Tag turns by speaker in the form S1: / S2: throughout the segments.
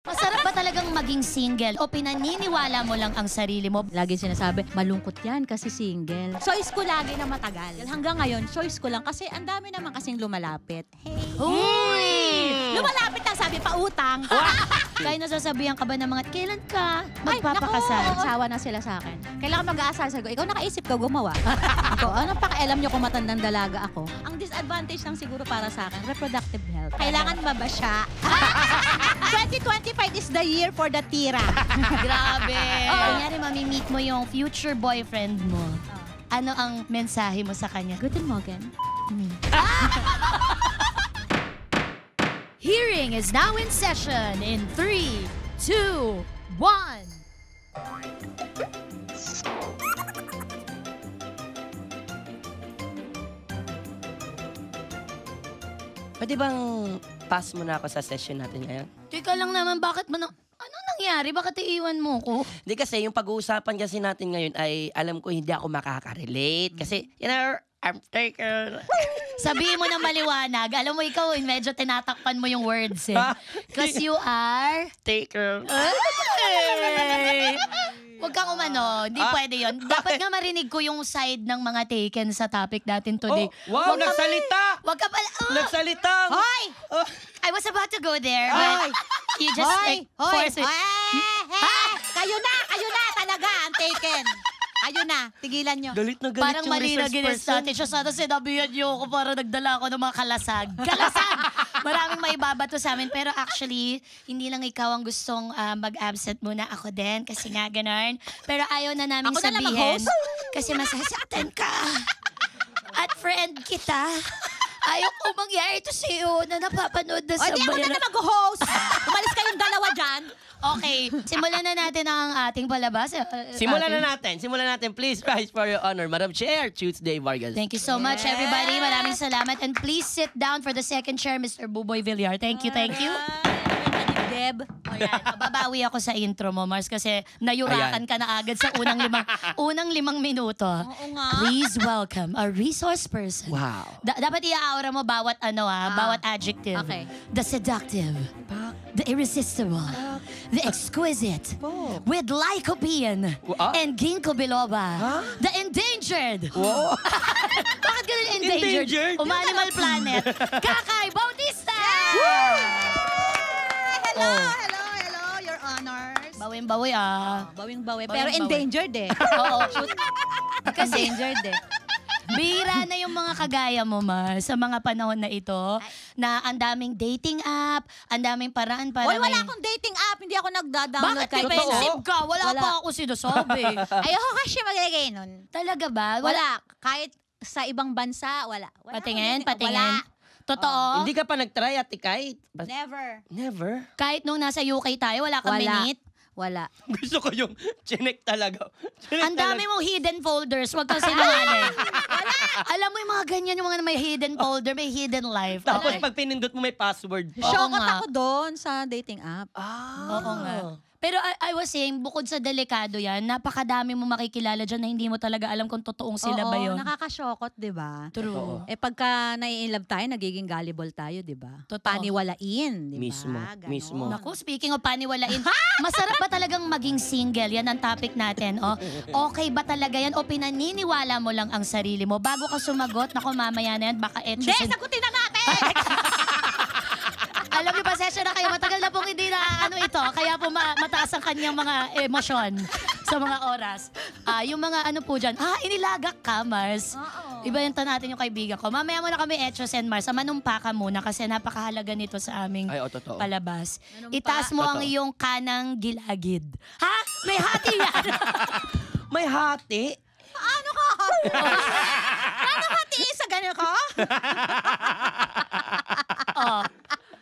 S1: Masarap ba talagang maging single o pinaniniwala mo lang ang sarili mo?
S2: Lagi sinasabi, malungkot yan kasi single. Choice ko lagi na matagal. Hanggang ngayon, choice ko lang kasi ang dami naman kasing lumalapit. Hey!
S1: Uy!
S2: Lumalapit na sabi, pautang.
S1: Kaya nasasabihan ka ba ng mga, kailan ka magpapakasal?
S2: Nagsawa na sila sa akin. Kailangan mag-aasal. Sabi ko, ikaw nakaisip ka gumawa. Ako, anong pakialam nyo kung matandang dalaga ako? Ang disadvantage lang siguro para sa akin, reproductive health. Kailangan mabasya. 2025 is the year for the tira.
S1: Grabe. Kunyari, mamimit mo yung future boyfriend mo. Ano ang mensahe mo sa kanya?
S2: Guten Morgen.
S1: Hearing is now in session in 3, 2, 1.
S3: Pwede bang pass mo na ako sa session natin ngayon?
S1: Teka lang naman, bakit mo ano nangyari? Bakit iiwan mo ko?
S3: Hindi kasi, yung pag-uusapan kasi natin ngayon ay alam ko hindi ako makaka-relate. Kasi, you know, I'm taken.
S1: Sabihin mo na maliwanag. Alam mo, ikaw, medyo tinatakpan mo yung words eh. Because you are...
S3: Taken.
S1: Huwag kang umano. Hindi pwede yon. Dapat nga marinig ko yung side ng mga taken sa topic natin today.
S3: Wow, nagsalita!
S1: Huwag ka pala...
S3: Nagsalita!
S2: Hoy!
S1: I was about to go there, but you just force it.
S2: Kayo na talaga ang taken. Kayo na, tigilan nyo.
S3: Galit na galit
S1: Parang
S3: yung
S1: mali na
S3: resource
S1: ginis
S3: person.
S1: natin siya. Sana sinabihan niyo ako para nagdala ako ng mga kalasag. Kalasag! Maraming maibabato sa amin. Pero actually, hindi lang ikaw ang gustong mag-absent muna. Ako din, kasi nga ganon. Pero ayaw na namin
S2: Ako na lang
S1: sabihin.
S2: mag-host?
S1: Kasi masasaktan ka. At friend kita. Ayaw ko mangyari ito sa'yo na napapanood na sa
S2: Di ako na mag-host. Umalis kayong dalawa dyan.
S1: Okay, simulan na natin ang ating palabas.
S3: Simulan na natin. Please rise for your honor, Madam Chair, Tuesday Vargas.
S1: Thank you so much, everybody. Maraming salamat. And please sit down for the second chair, Mr. Buboy Villar. Thank you, thank you.
S2: Deb.
S1: O yan, mababawi ako sa intro mo, Mars, kasi nayurakan ka na agad sa unang limang minuto.
S2: Oo nga.
S1: Please welcome a resource person.
S3: Wow.
S1: Dapat i-aura mo bawat bawat adjective.
S2: Okay.
S1: The seductive, the irresistible, the exquisite, with lycopene and ginkgo biloba, the endangered.
S3: Wow.
S1: Bakit ganun endangered?
S3: Endangered?
S1: Animal Planet. Kakay Bautista!
S2: Hello, your honors.
S1: Bawing-bawi
S2: Bawing-bawi.
S1: Bawing-bawi.
S2: Pero endangered eh.
S1: Oo. Kasi
S2: Endangered eh.
S1: bihira na yung mga kagaya mo, Mars, sa mga panahon na ito, na ang daming dating app, ang daming paraan para
S2: Hoy, wala akong dating app. Hindi ako nagda-download
S1: Bakit
S2: kahit
S1: defensive ka? Wala
S2: Wala.
S1: pa ako sinasabi.
S2: Ayoko kasi magagay nun.
S1: Talaga ba?
S2: Wala. Kahit sa ibang bansa, wala.
S1: Patingin,
S2: akong dating app.
S1: patingin. Totoo?
S3: Hindi ka pa nag-try at ikay?
S2: Wala. Never.
S3: Never?
S1: Kahit nung nasa UK tayo, wala kang
S2: Wala.
S1: minute?
S2: Wala.
S3: Gusto ko yung chinek talaga.
S1: Ang dami mong hidden folders. Huwag kang sinungaling. Alam mo yung mga ganyan, yung mga may hidden folder, may hidden life.
S3: Tapos
S1: Okay.
S3: pag pinindot mo may password.
S1: Oo
S2: Shokot
S1: nga.
S2: ako doon sa dating app.
S1: Oo nga. Pero I was saying, bukod sa delikado yan, napakadami mo makikilala dyan na hindi mo talaga alam kung totoong sila ba yun.
S2: Nakakashokot, di ba?
S1: True.
S2: Eh pagka nai-inlove tayo, nagiging gullible tayo, di ba?
S1: Totoo.
S2: Paniwalain, di ba?
S3: Mismo,
S2: Ganon.
S3: mismo.
S1: Naku, speaking of paniwalain, masarap ba talagang maging single? Yan ang topic natin. Okay ba talaga yan? O pinaniniwala mo lang ang sarili mo? Bago ka sumagot, naku, mamaya na yan, baka
S2: Hindi, sagutin na natin!
S1: Alam niyo, pasensya na kayo. Matagal na pong hindi na ito. Kaya po mataas ang kanyang mga emosyon sa mga oras. Yung mga po dyan, inilagak ka, Mars. Iba yung natin yung kaibigan ko. Mamaya muna kami, Etchos and Mars. Manumpa ka muna kasi napakahalaga nito sa aming
S3: Totoo.
S1: palabas.
S2: Manumpa?
S1: Itaas mo ang
S3: Totoo.
S1: iyong kanang gilagid. Ha? May hati yan.
S3: May hati?
S2: Ano ka? Ano ka tiis sa gano'n ko?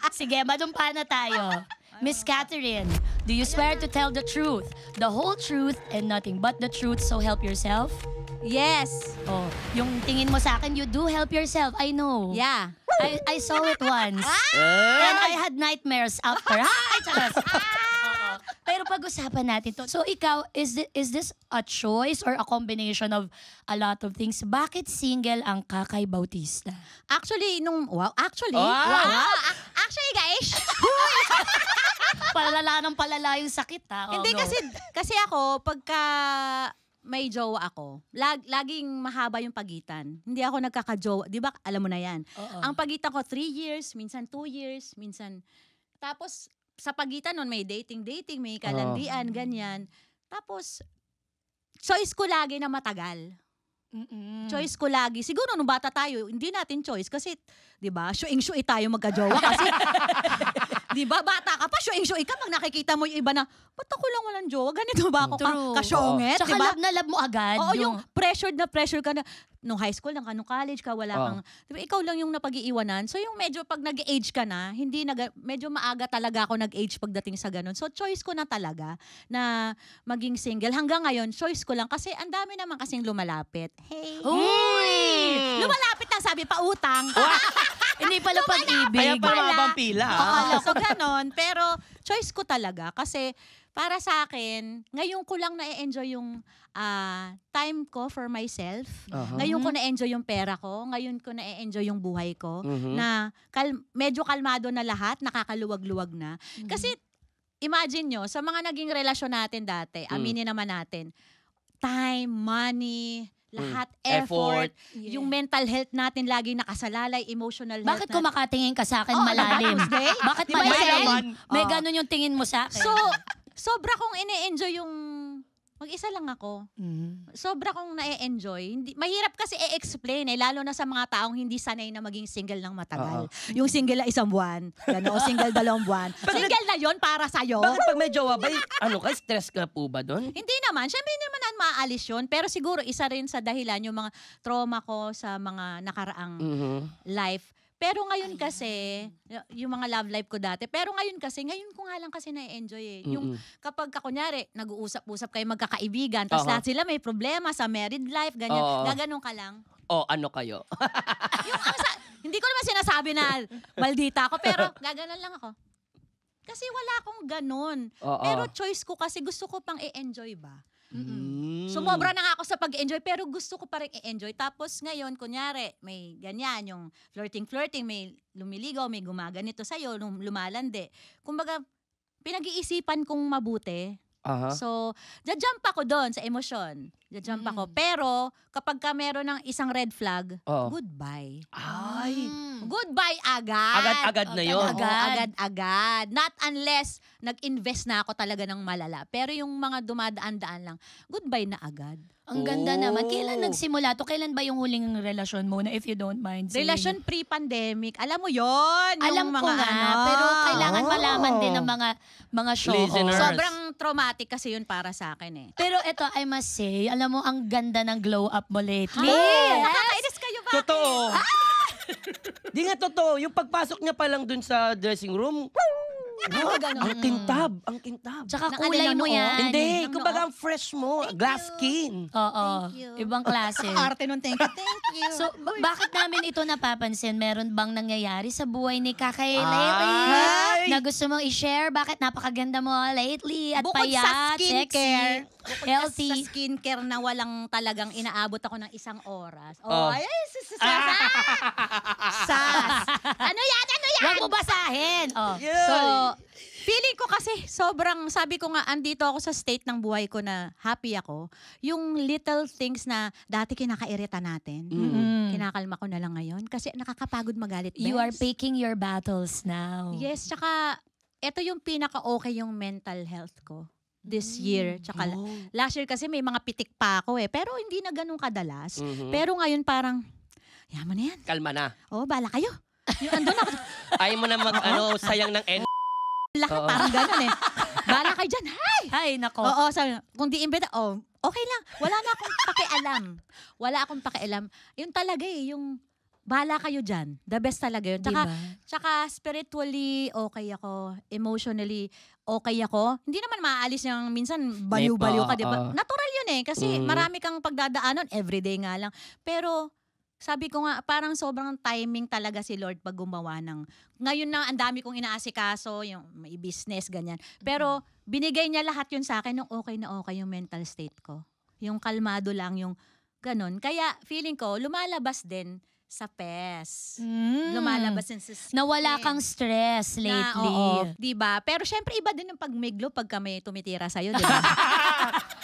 S1: Sige, manumpa na tayo. Miss Catherine, do you swear to tell the truth, the whole truth, and nothing but the truth, so help yourself?
S2: Yes.
S1: Yung tingin mo sa akin, you do help yourself. I know.
S2: Yeah.
S1: I saw it once. And I had nightmares after. Ay, charas. Oo. Pero pag pag-usapan natin to. So ikaw, is this a choice or a combination of a lot of things? Bakit single ang Kakay Bautista?
S2: Actually, actually guys,
S1: Palala ng palala yung sakit, ha? Oh,
S2: hindi
S1: go.
S2: kasi ako, pagka may jowa ako, laging mahaba yung pagitan. Hindi ako nagkakajowa. Di ba, alam mo na yan.
S1: Oo.
S2: Ang pagitan ko, 3 years, minsan 2 years, minsan... Tapos, sa pagitan nun, may dating, may kalandian, ganyan. Tapos, choice ko lagi na matagal. Choice ko lagi. Siguro nung bata tayo, hindi natin choice kasi, 'di ba? Syuing-syui tayo magka-jowa kasi 'di ba? Bata ka pa, syuing-syui ka pag nakikita mo yung iba na, ba't ako lang walang jowa? Ganito ba ako
S1: True.
S2: kasyonget,
S1: Tsaka
S2: 'di ba?
S1: love na love mo agad.
S2: Oo, yung pressured ka na nung high school lang ka, nung college ka, wala kang, 'di ba? Ikaw lang yung napag-iiwanan. So yung medyo pag nag-age ka na, medyo maaga talaga ako nag-age pagdating sa ganun. So choice ko na talaga na maging single. Hanggang ngayon, choice ko lang kasi ang dami naman kasing lumalapit. Hey!
S1: Uy!
S2: Lumalapit na sabi pa utang.
S1: Hindi pala pag-ibig.
S3: Kaya pa mabang pila.
S2: Akala ko ganon. Pero choice ko talaga kasi para sa akin, ngayon ko lang na-enjoy yung time ko for myself. Ngayon ko na-enjoy yung pera ko. Ngayon ko na-enjoy yung buhay ko. Na medyo kalmado na lahat, nakakaluwag-luwag na. Kasi imagine nyo, sa mga naging relasyon natin dati, aminin naman natin, time, money, lahat, effort,
S1: Yeah.
S2: yung mental health natin lagi nakasalalay, emotional health.
S1: Bakit kumakatingin ka sa akin
S2: Oo,
S1: malalim?
S2: Tuesday?
S1: Bakit
S2: Di ba
S1: malalim?
S3: naman?
S1: May
S2: Oo.
S1: ganun yung tingin mo sa akin.
S2: So, sobra kong ine-enjoy yung mag-isa lang ako. Sobra kong na-enjoy. Mahirap kasi i-explain lalo na sa mga taong hindi sanay na maging single ng matagal. Yung single na 1 buwan, gano'n, o single 2 buwan. Single na yon para sa'yo.
S3: Bakit pag may jowa ba, stress ka po ba doon?
S2: Hindi naman. Siyempre, hindi naman maaalis yun. Pero siguro, isa rin sa dahilan yung mga trauma ko sa mga nakaraang life. Pero ngayon kasi, yung mga love life ko dati, ngayon ko nga lang kasi na-enjoy eh. Yung kapag kunyari, nag-uusap-usap kayo magkakaibigan, tapos lahat sila may problema sa married life, ganyan, gaganon ka lang.
S3: Ano kayo?
S2: Hindi ko naman sinasabi na maldita ako, pero gaganon lang ako. Kasi wala akong ganon. Pero choice ko kasi gusto ko pang i-enjoy ba? Sumobra na nga ako sa pag-enjoy pero gusto ko pa rin i-enjoy. Tapos ngayon, kunyari, may ganyan, yung flirting, may lumiligaw, may gumaganito sa'yo, lumalande. Kumbaga, pinag-iisipan kong mabuti. So, jajump ako doon sa emosyon. Jajump ako. Pero, kapag ka meron ng isang red flag, goodbye.
S3: Ay.
S2: Goodbye agad.
S3: Agad-agad na yun.
S2: Agad-agad. Not unless nag-invest na ako talaga ng malala. Pero yung mga dumadaan-daan lang, goodbye na agad.
S1: Ang ganda naman. Kailan nagsimula to? Kailan ba yung huling relasyon mo na if you don't mind saying?
S2: Relasyon pre-pandemic. Alam mo yon.
S1: Alam ko nga, pero kailangan malaman din ng mga show.
S3: Listeners.
S2: Sobrang traumatic kasi yun para sa akin eh.
S1: Pero ito, I must say, alam mo, ang ganda ng glow up mo lately.
S2: Nakakainis kayo ba?
S3: Totoo. Di nga totoo. Yung pagpasok niya pa lang dun sa dressing room, ang kintab.
S1: Tsaka
S2: Ng
S1: kulay
S2: ano,
S1: mo yan.
S3: Hindi,
S2: Ng
S3: kumbaga ang fresh mo. Glass skin.
S1: Oo,
S2: Thank you.
S1: ibang klase.
S2: Arte nun, thank you.
S1: So, bakit namin ito napapansin? Meron bang nangyayari sa buhay ni Kakay
S3: Ay!
S1: lately? Na gusto mong i-share? Bakit napakaganda mo lately? At
S2: Bukod
S1: payat,
S2: sa skincare,
S1: sexy, healthy.
S2: sa skincare na walang talagang inaabot ako ng 1 oras.
S3: Oh.
S2: Ay, sas. Ano yan?
S1: Huwag mo basahin. Oh.
S2: So, feeling ko kasi sobrang, sabi ko nga, andito ako sa state ng buhay ko na happy ako. Yung little things na dati kinakairita natin, kinakalma ko na lang ngayon. Kasi nakakapagod magalit.
S1: You are
S2: Bes.
S1: picking your battles now.
S2: Yes, tsaka, ito yung pinaka-okay yung mental health ko this year. Tsaka last year kasi may mga pitik pa ako eh. Pero hindi na ganun kadalas. Pero ngayon parang, yaman na yan.
S3: Kalma na.
S2: Oh, bala kayo. Yung andun ako.
S3: Ayaw mo na sayang ng
S2: Laki, parang gano'n eh. Bala kayo dyan. Hay!
S1: Ay, nako.
S2: Oo, sabi, kung di imbita, okay lang. Wala na akong pakialam. Wala akong pakialam. Yun talaga eh, yung bala kayo dyan. The best talaga yun. Tsaka,
S1: Diba?
S2: tsaka spiritually, okay ako. Emotionally, okay ako. Hindi naman maaalis yung minsan baliw-baliw ka, di ba? Natural yun eh. Kasi marami kang pagdadaanan, everyday nga lang. Pero, sabi ko nga, parang sobrang timing talaga si Lord pag gumawa ng, ngayon na ang dami kong inaasikaso, yung may business, ganyan. Pero binigay niya lahat yun sa akin nung okay na okay yung mental state ko. Yung kalmado lang, yung ganun. Kaya feeling ko, lumalabas din sa PES. Lumalabas din sa
S1: Nawala kang stress lately.
S2: oo, diba? Pero syempre iba din yung pagmiglo pagka may tumitira sa'yo, diba?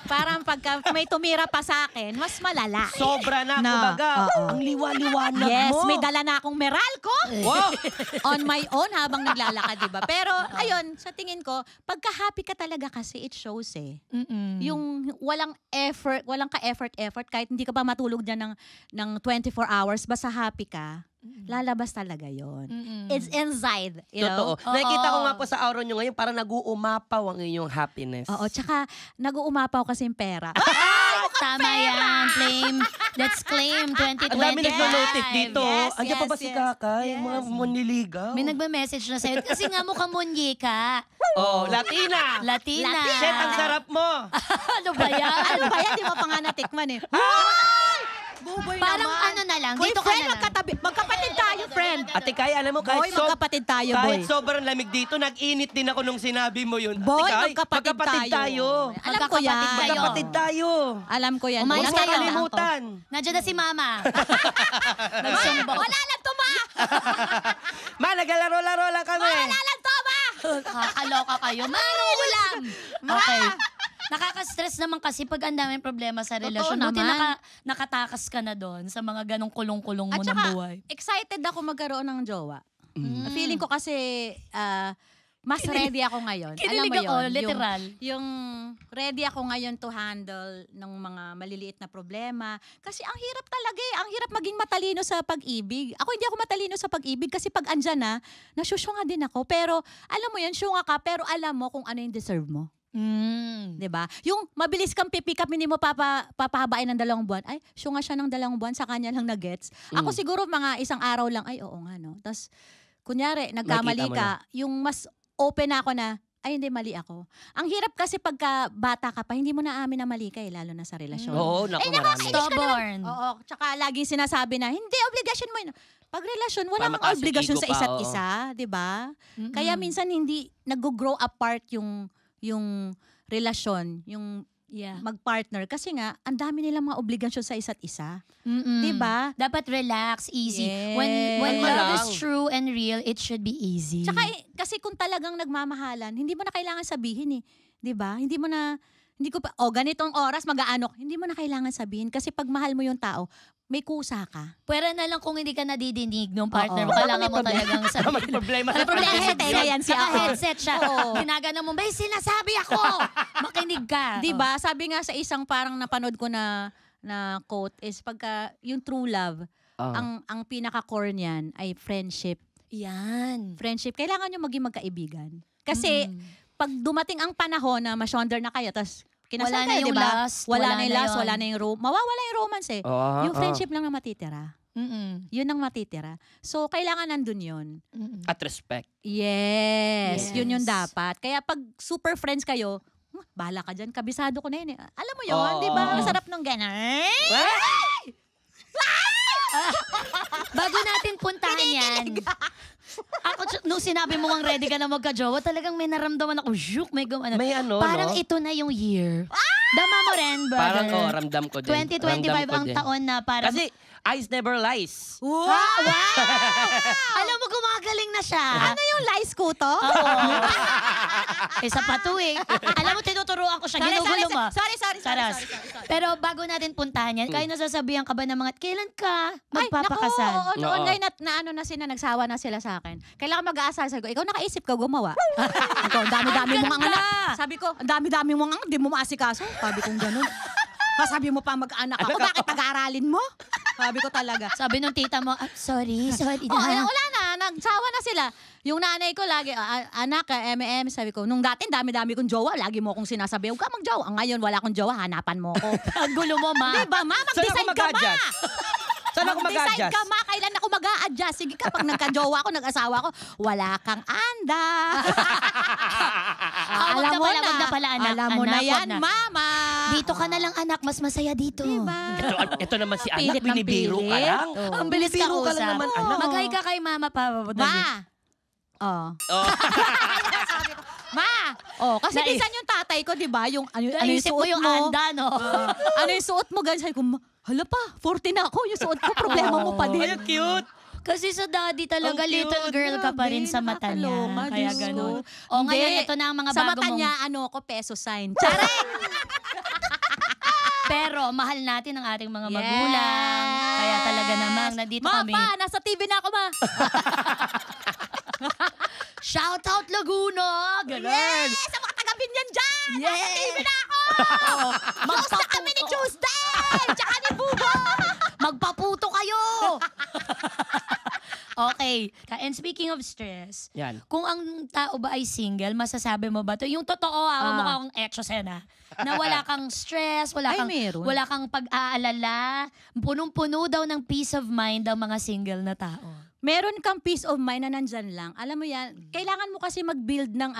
S2: Parang pagka may tumira pa sa akin, mas malala.
S3: Sobra na,
S2: No,
S3: kumbaga.
S2: oo.
S3: Ang liwa-liwanag
S2: Yes,
S3: mo.
S2: may dala na akong Meralco
S3: Wow!
S2: on my own habang naglalakad, diba? Pero ayun, sa tingin ko, pagka happy ka talaga kasi it shows eh. Yung walang effort, walang ka-effort, kahit hindi ka pa matulog dyan ng 24 hours, basta happy ka, lalabas talaga yon. It's inside, you know?
S3: Totoo. Nakikita ko nga po sa aura nyo ngayon, parang nag-uumapaw ang inyong happiness.
S2: Oo, tsaka nag-uumapaw kasi yung pera.
S1: Tama yan, claim. Let's claim 2025.
S3: Ang dami nagno-notice dito.
S2: Yes,
S3: Andiyan pa ba
S2: yes,
S3: si
S2: yes.
S3: Kakay?
S2: Yes.
S3: Mga manliligaw.
S1: May nagme-message na sa'yo. Kasi nga mukhang munyi ka.
S3: Oh, Latina!
S1: Latina.
S3: Shit, ang sarap mo!
S1: Ano ba yan?
S2: Ano ba yan? Di mo pa nga natikman eh. Buboy
S1: Parang
S2: naman.
S1: ano na lang,
S2: Boy,
S1: dito ka
S2: friend,
S1: na lang.
S2: magkapatid tayo, friend.
S3: Ate Kay, alam mo,
S2: Boy, magkapatid tayo, boy.
S3: kahit sobrang lamig dito, nag-init din ako nung sinabi mo yun.
S2: Boy,
S3: Ate Kay,
S2: magkapatid tayo. Alam ko yan.
S1: Magkakapatid kayo.
S3: Magkapatid tayo.
S2: Alam ko yan.
S1: Umayos
S3: Huwag mo
S1: kayo.
S3: kalimutan.
S1: Nandiyan na si Mama. Nagsumbong.
S2: Wala lang to, ma!
S3: Ma, naglalaro-laro lang kami.
S2: Wala lang to, ma!
S1: Kakaloka kayo. Mano ulam. Okay. Nakaka-stress naman kasi pag ang daming problema sa relasyon. Buti
S2: naman.
S1: nakatakas ka na doon sa mga ganong kulong-kulong mo
S2: At
S1: ng
S2: saka,
S1: buhay.
S2: excited ako magkaroon ng jowa. Feeling ko kasi, mas ready ako ngayon. Alam mo
S1: Kinilig ako,
S2: yun,
S1: literal.
S2: Yung ready ako ngayon to handle ng mga maliliit na problema. Kasi ang hirap talaga eh. Ang hirap maging matalino sa pag-ibig. Ako hindi ako matalino sa pag-ibig kasi pag andyan na, nasyusyunga din ako. Pero alam mo yun, syunga ka, pero alam mo kung ano yung deserve mo. 'Di ba? Yung mabilis kang pipick up, hindi mo papahabain ng 2 buwan. Ay, syunga siya ng 2 buwan, sa kanya lang na-gets. Ako siguro mga 1 araw lang, ay oo nga no. Tapos, kunyari, nagkamali
S3: Nakita mo
S2: ka, yung mas open ako na, ay hindi, mali ako. Ang hirap kasi pagka bata ka pa, hindi mo na amin na mali ka eh, lalo na sa relasyon.
S3: Oo, naku, marami.
S2: nakakainis ka
S1: Stubborn.
S2: Oo, tsaka laging sinasabi na, hindi, obligasyon mo yun. Pag relasyon, walang
S3: mataas yung
S2: obligasyon
S3: ego
S2: sa
S3: pa,
S2: isa't
S3: oo.
S2: isa, di ba? Kaya minsan hindi nag-grow apart yung relasyon, yung
S1: Yeah.
S2: mag-partner. Kasi nga, ang dami nilang mga obligasyon sa isa't isa.
S1: Di
S2: Diba?
S1: Dapat relax, easy.
S2: Yes.
S1: When
S3: Kalma
S1: love
S3: lang.
S1: is true and real, it should be easy.
S2: Tsaka kasi kung talagang nagmamahalan, hindi mo na kailangan sabihin eh. 'Di ba? Hindi ko pa, ganitong oras mag-aano, hindi mo na kailangan sabihin kasi pag mahal mo yung tao, may kusa ka.
S1: Pwera na lang kung hindi ka nadidinig ng partner
S2: Oo.
S1: mo. Kailangan mo
S2: May problema.
S1: talagang
S3: May
S1: sabihin.
S3: problema
S1: May
S3: sa
S1: problema.
S2: Headset,
S1: Headset.
S2: yan siya.
S1: Naka-headset siya.
S2: Oo.
S1: Ginagana mo, may sinasabi ako! Makinig ka.
S2: 'Di ba? Sabi nga sa isang parang napanood ko na quote is pagka yung true love, ang pinaka-core niyan ay friendship.
S1: Yan.
S2: Friendship, kailangan nyo maging magkaibigan. Kasi pag dumating ang panahon na ma-shonder na kayo, tas kinasal
S1: Wala na
S2: kayo,
S1: yung
S2: di ba?
S1: lust,
S2: Wala na
S1: wala
S2: yung
S1: na
S2: lust,
S1: yun.
S2: wala na yung mawawala yung romance eh. Yung friendship lang na matitira. Yun ang matitira. So, kailangan nandun yun.
S3: At respect.
S2: Yes.
S1: Yes.
S2: Yun yung dapat. Kaya pag super friends kayo, bahala ka dyan, kabisado ko na yun eh. Alam mo yun,
S3: Oo.
S2: di ba? Ang sarap nung gano'n.
S1: Bago natin puntahan yan. Ako, nung sinabi mo ang ready ka na magka-jowa, talagang may naramdaman ako, zhuk, may gumana.
S3: May ano,
S1: Parang
S3: no?
S1: ito na yung year. Dama mo rin, brother.
S3: Parang, ramdam ko din.
S1: 2025
S3: Ramdam ko
S1: ang
S3: din.
S1: taon na parang...
S3: Kasi, eyes never lies.
S2: Wow!
S1: Alam mo, gumagaling na siya.
S2: Ano yung lies ko to?
S1: Oo. Isa pa to eh. Alam mo, tinuturuan ko siya. Ginugulo mo.
S2: Sorry.
S1: Saras. Pero bago natin puntahan yan, kaya nasasabihan ka ba ng mga, kailan ka
S2: Ay,
S1: magpapakasal?
S2: naku, oo, noon
S3: Oo.
S2: ngayon na ano na sila, nagsawa na sila sa akin. Kailangan mag-aasal. Sabi ko, ikaw nakaisip ka gumawa. Ikaw, ang dami-dami mong ang anak. Sabi ko, ang dami-dami mong ang, di mo maasikaso. Sabi ko, ganun. Sabi mo pa mag-anak ako, bakit pag-aaralin mo? Sabi ko talaga.
S1: Sabi nung tita mo, sorry
S2: Oh, wala na, nagsawa na sila. Yung nanay ko lagi, anak, M&M, sabi ko, nung dati, dami-dami kong jowa, lagi mo akong sinasabi, huwag ka mag-jowa. Ngayon, wala akong jowa, hanapan mo ako.
S1: ang gulo mo, ma.
S2: Diba, ma?
S3: Saan ako
S2: Mag-decide ka, ma!
S3: mag-adjust? Saan ako
S2: Mag-decide
S3: mag-adjust?
S2: ka, ma. Kailan ako mag-a-adjust? Sige ka, pag nagka-jowa ako, nag-asawa ako, wala kang anda.
S1: Wag na pala anak.
S2: Alam mo na
S1: anak,
S2: yan,
S1: wag na.
S2: mama.
S1: Dito ka na lang anak, mas masaya dito.
S2: Diba?
S3: Ito naman si anak,
S2: Pilit ng
S3: binibiro ka
S2: pilit.
S3: lang.
S2: Oo.
S1: Ang bilis ka
S3: Binibiro ka lang
S1: usap.
S3: naman, anak.
S1: Mag-hi ka kay mama pa.
S2: Ma. Oh.
S3: Oh.
S2: Sabi ko, ma. Oh, kasi minsan yung tatay ko, 'di ba? Yung ano yung
S1: Naisip mo
S2: suot
S1: yung
S2: mo?
S1: anda, no?
S2: Ano yung suot mo? Ganyan sabi ko, hala pa, 40 na ako. Yung suot ko, problema mo pa din.
S3: Ay, ang cute.
S1: Kasi sa daddy talaga,
S3: Ang cute,
S1: little girl ka pa rin
S2: Grabe,
S1: sa mata niya.
S2: nakakaloka,
S1: Kaya
S2: Diyos ko.
S1: ganun. O ngayon,
S2: Hindi.
S1: ito na ang mga
S2: Sa
S1: bago
S2: mata
S1: mong...
S2: niya, ano ako, peso sign. Charing!
S1: Pero mahal natin ang ating mga
S2: Yes.
S1: magulang. Kaya talaga namang nandito
S2: Ma,
S1: kami.
S2: pa, nasa TV na ako, ma.
S1: Shout out Laguna! Ganun.
S2: Yes! Sa mga taga-Binyan dyan! Nasa TV na ako! Close na kami ni Tuesday! Tsaka ni Bubo!
S1: Magpaputo kayo! Okay. And speaking of stress,
S3: Yan.
S1: kung ang tao ba ay single, masasabi mo ba to? Yung totoo, mo kang exosena. Na wala kang stress,
S2: Ay, meron.
S1: wala kang pag-aalala. Punong-puno daw ng peace of mind ang mga single na tao.
S2: Meron kang peace of mind na nandyan lang. Alam mo yan, kailangan mo kasi mag-build ng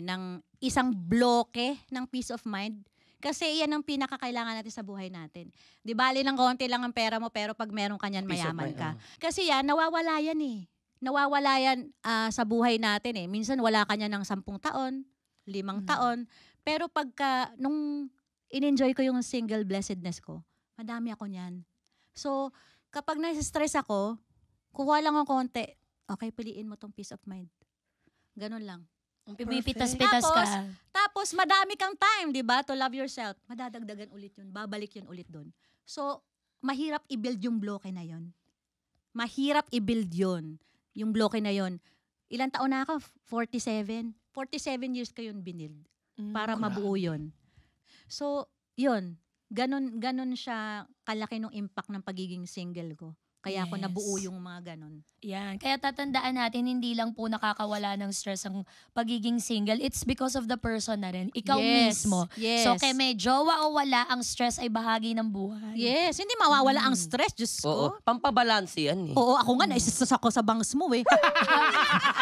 S2: ng isang bloke ng peace of mind. Kasi yan ang pinakakailangan natin sa buhay natin. Di bali ng konti lang ang pera mo, pero pag meron ka niyan,
S3: Peace of
S2: mayaman
S3: mind,
S2: ka. Kasi yan, nawawala yan eh. Nawawala yan sa buhay natin eh. Minsan wala ka niyan ng 10 taon, 5 taon. Pero pagka, nung in-enjoy ko yung single blessedness ko, madami ako niyan. So, kapag nasa-stress ako, kuha lang ng konti, okay, piliin mo tong peace of mind. Ganun lang.
S1: Pipitas-pitas ka.
S2: Tapos, madami kang time, di ba, to love yourself. Madadagdagan ulit yun. Babalik yun ulit dun. So, mahirap i-build yung bloke na yun. Mahirap i-build yun. Yung bloke na yun. Ilang taon na ako? 47. 47 years ko yun binild. Para mabuo yun. So, yun. Ganon siya kalaki ng impact ng pagiging single ko. Kaya ako
S1: Yes.
S2: nabuo yung mga ganon.
S1: Yan. Kaya tatandaan natin, hindi lang po nakakawala ng stress ang pagiging single. It's because of the person na rin. Ikaw
S2: Yes.
S1: mismo.
S2: Yes.
S1: So, kay may jowa o wala, ang stress ay bahagi ng buhay.
S2: Yes. Hindi mawawala ang stress. Diyos
S3: Oo.
S2: ko.
S3: Pampabalansi yan eh.
S2: Oo, ako nga, naisisas ako sa bangs mo eh.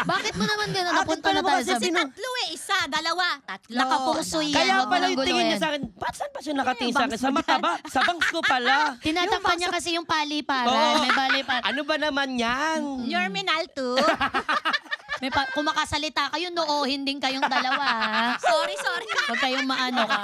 S1: Bakit mo naman gano'n?
S3: Bakit
S1: Napunta
S3: pala
S1: na
S3: mo
S1: tayo
S3: kasi
S1: sa...
S2: Tatlo eh. Isa, dalawa, tatlo.
S1: Nakapuso yan.
S3: Kaya
S1: Huwag mo
S3: pala
S1: nang
S3: yung tingin niya
S1: guluhin.
S3: sa akin, saan pa siya nakatingin sa akin?
S2: bangs
S3: Sa
S2: mo
S3: mata ba? Sa bangs ko pala.
S1: Tinatakpan niya kasi yung paliparan.
S3: Oo.
S1: May paliparan.
S3: Ano ba naman yan?
S2: Terminal 2.
S1: Kung makasalita kayo, noohin din kayong dalawa. ha?
S2: sorry.
S1: Huwag kayong maano ka.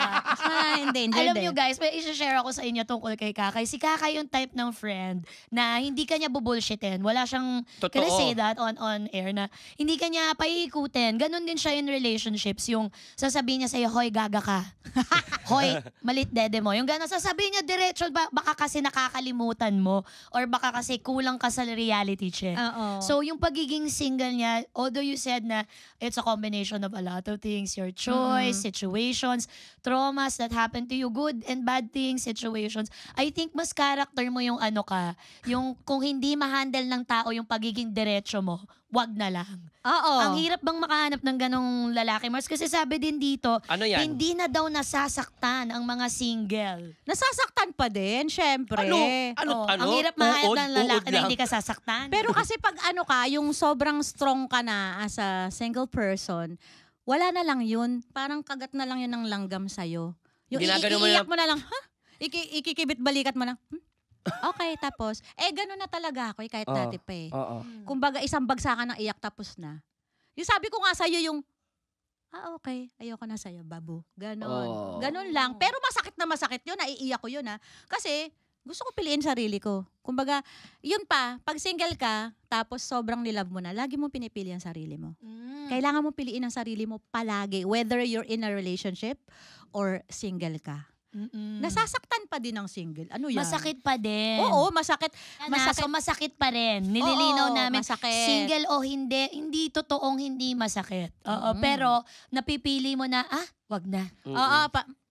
S2: Endangered
S1: Alam nyo guys, may i-share ako sa inyo tungkol kay Kakay. Si Kakay yung type ng friend na hindi kanya bubullshitin. Wala siyang,
S3: Totoo.
S1: can I say that on air na hindi kanya paiikutin. Ganon din siya in relationships. Yung sasabihin niya sa'yo, hoy, gaga ka. Hoy, malit dede mo. Yung ganon, sasabihin niya diretso, baka kasi nakakalimutan mo or baka kasi kulang ka sa reality check.
S2: Oo.
S1: So, yung pagiging single niya, although you said na it's a combination of a lot of things, your choice, situations, traumas that happen to you, good and bad things, situations, I think mas character mo yung ano ka, yung kung hindi ma-handle ng tao yung pagiging diretso mo, wag na lang.
S2: Oo.
S1: Ang hirap bang makahanap ng ganong lalaki, Mars? Kasi sabi din dito,
S3: Ano yan?
S1: hindi na daw nasasaktan ang mga single.
S2: Nasasaktan pa din, syempre.
S3: Ano?
S1: Ang hirap mahanap ng lalaki na
S3: lang.
S1: hindi ka sasaktan.
S2: Pero kasi pag yung sobrang strong ka na as a single person, wala na lang yun. Parang kagat na lang yun ng langgam sa'yo. Yung
S3: Ginagano mo
S2: iiyak
S3: na-
S2: mo na lang, ha? Ikikibit balikat mo na, okay, tapos, ganun na talaga ako kahit
S3: Oo.
S2: dati pa eh.
S3: Oo.
S2: Kumbaga, isang bagsakan ng iyak tapos na. Yung sabi ko nga sa'yo yung, okay, ayoko na sa'yo, babu. Ganon.
S3: Oh.
S2: Ganon lang. Pero masakit na masakit yun, naiiyak ko yun ha. Kasi, gusto ko piliin sarili ko. Kumbaga, yun pa, pag single ka, tapos sobrang nilove mo na, lagi mo pinipili ang sarili mo. Kailangan mo piliin ang sarili mo palagi, whether you're in a relationship or single ka. Nasasaktan pa din ang single. Ano yan?
S1: Masakit pa din.
S2: Oo, masakit.
S1: So masakit pa rin. Nililinaw
S2: Oo,
S1: namin,
S2: masakit.
S1: single o hindi totoong hindi masakit. Oo, pero napipili mo na, wag na.
S2: Oo,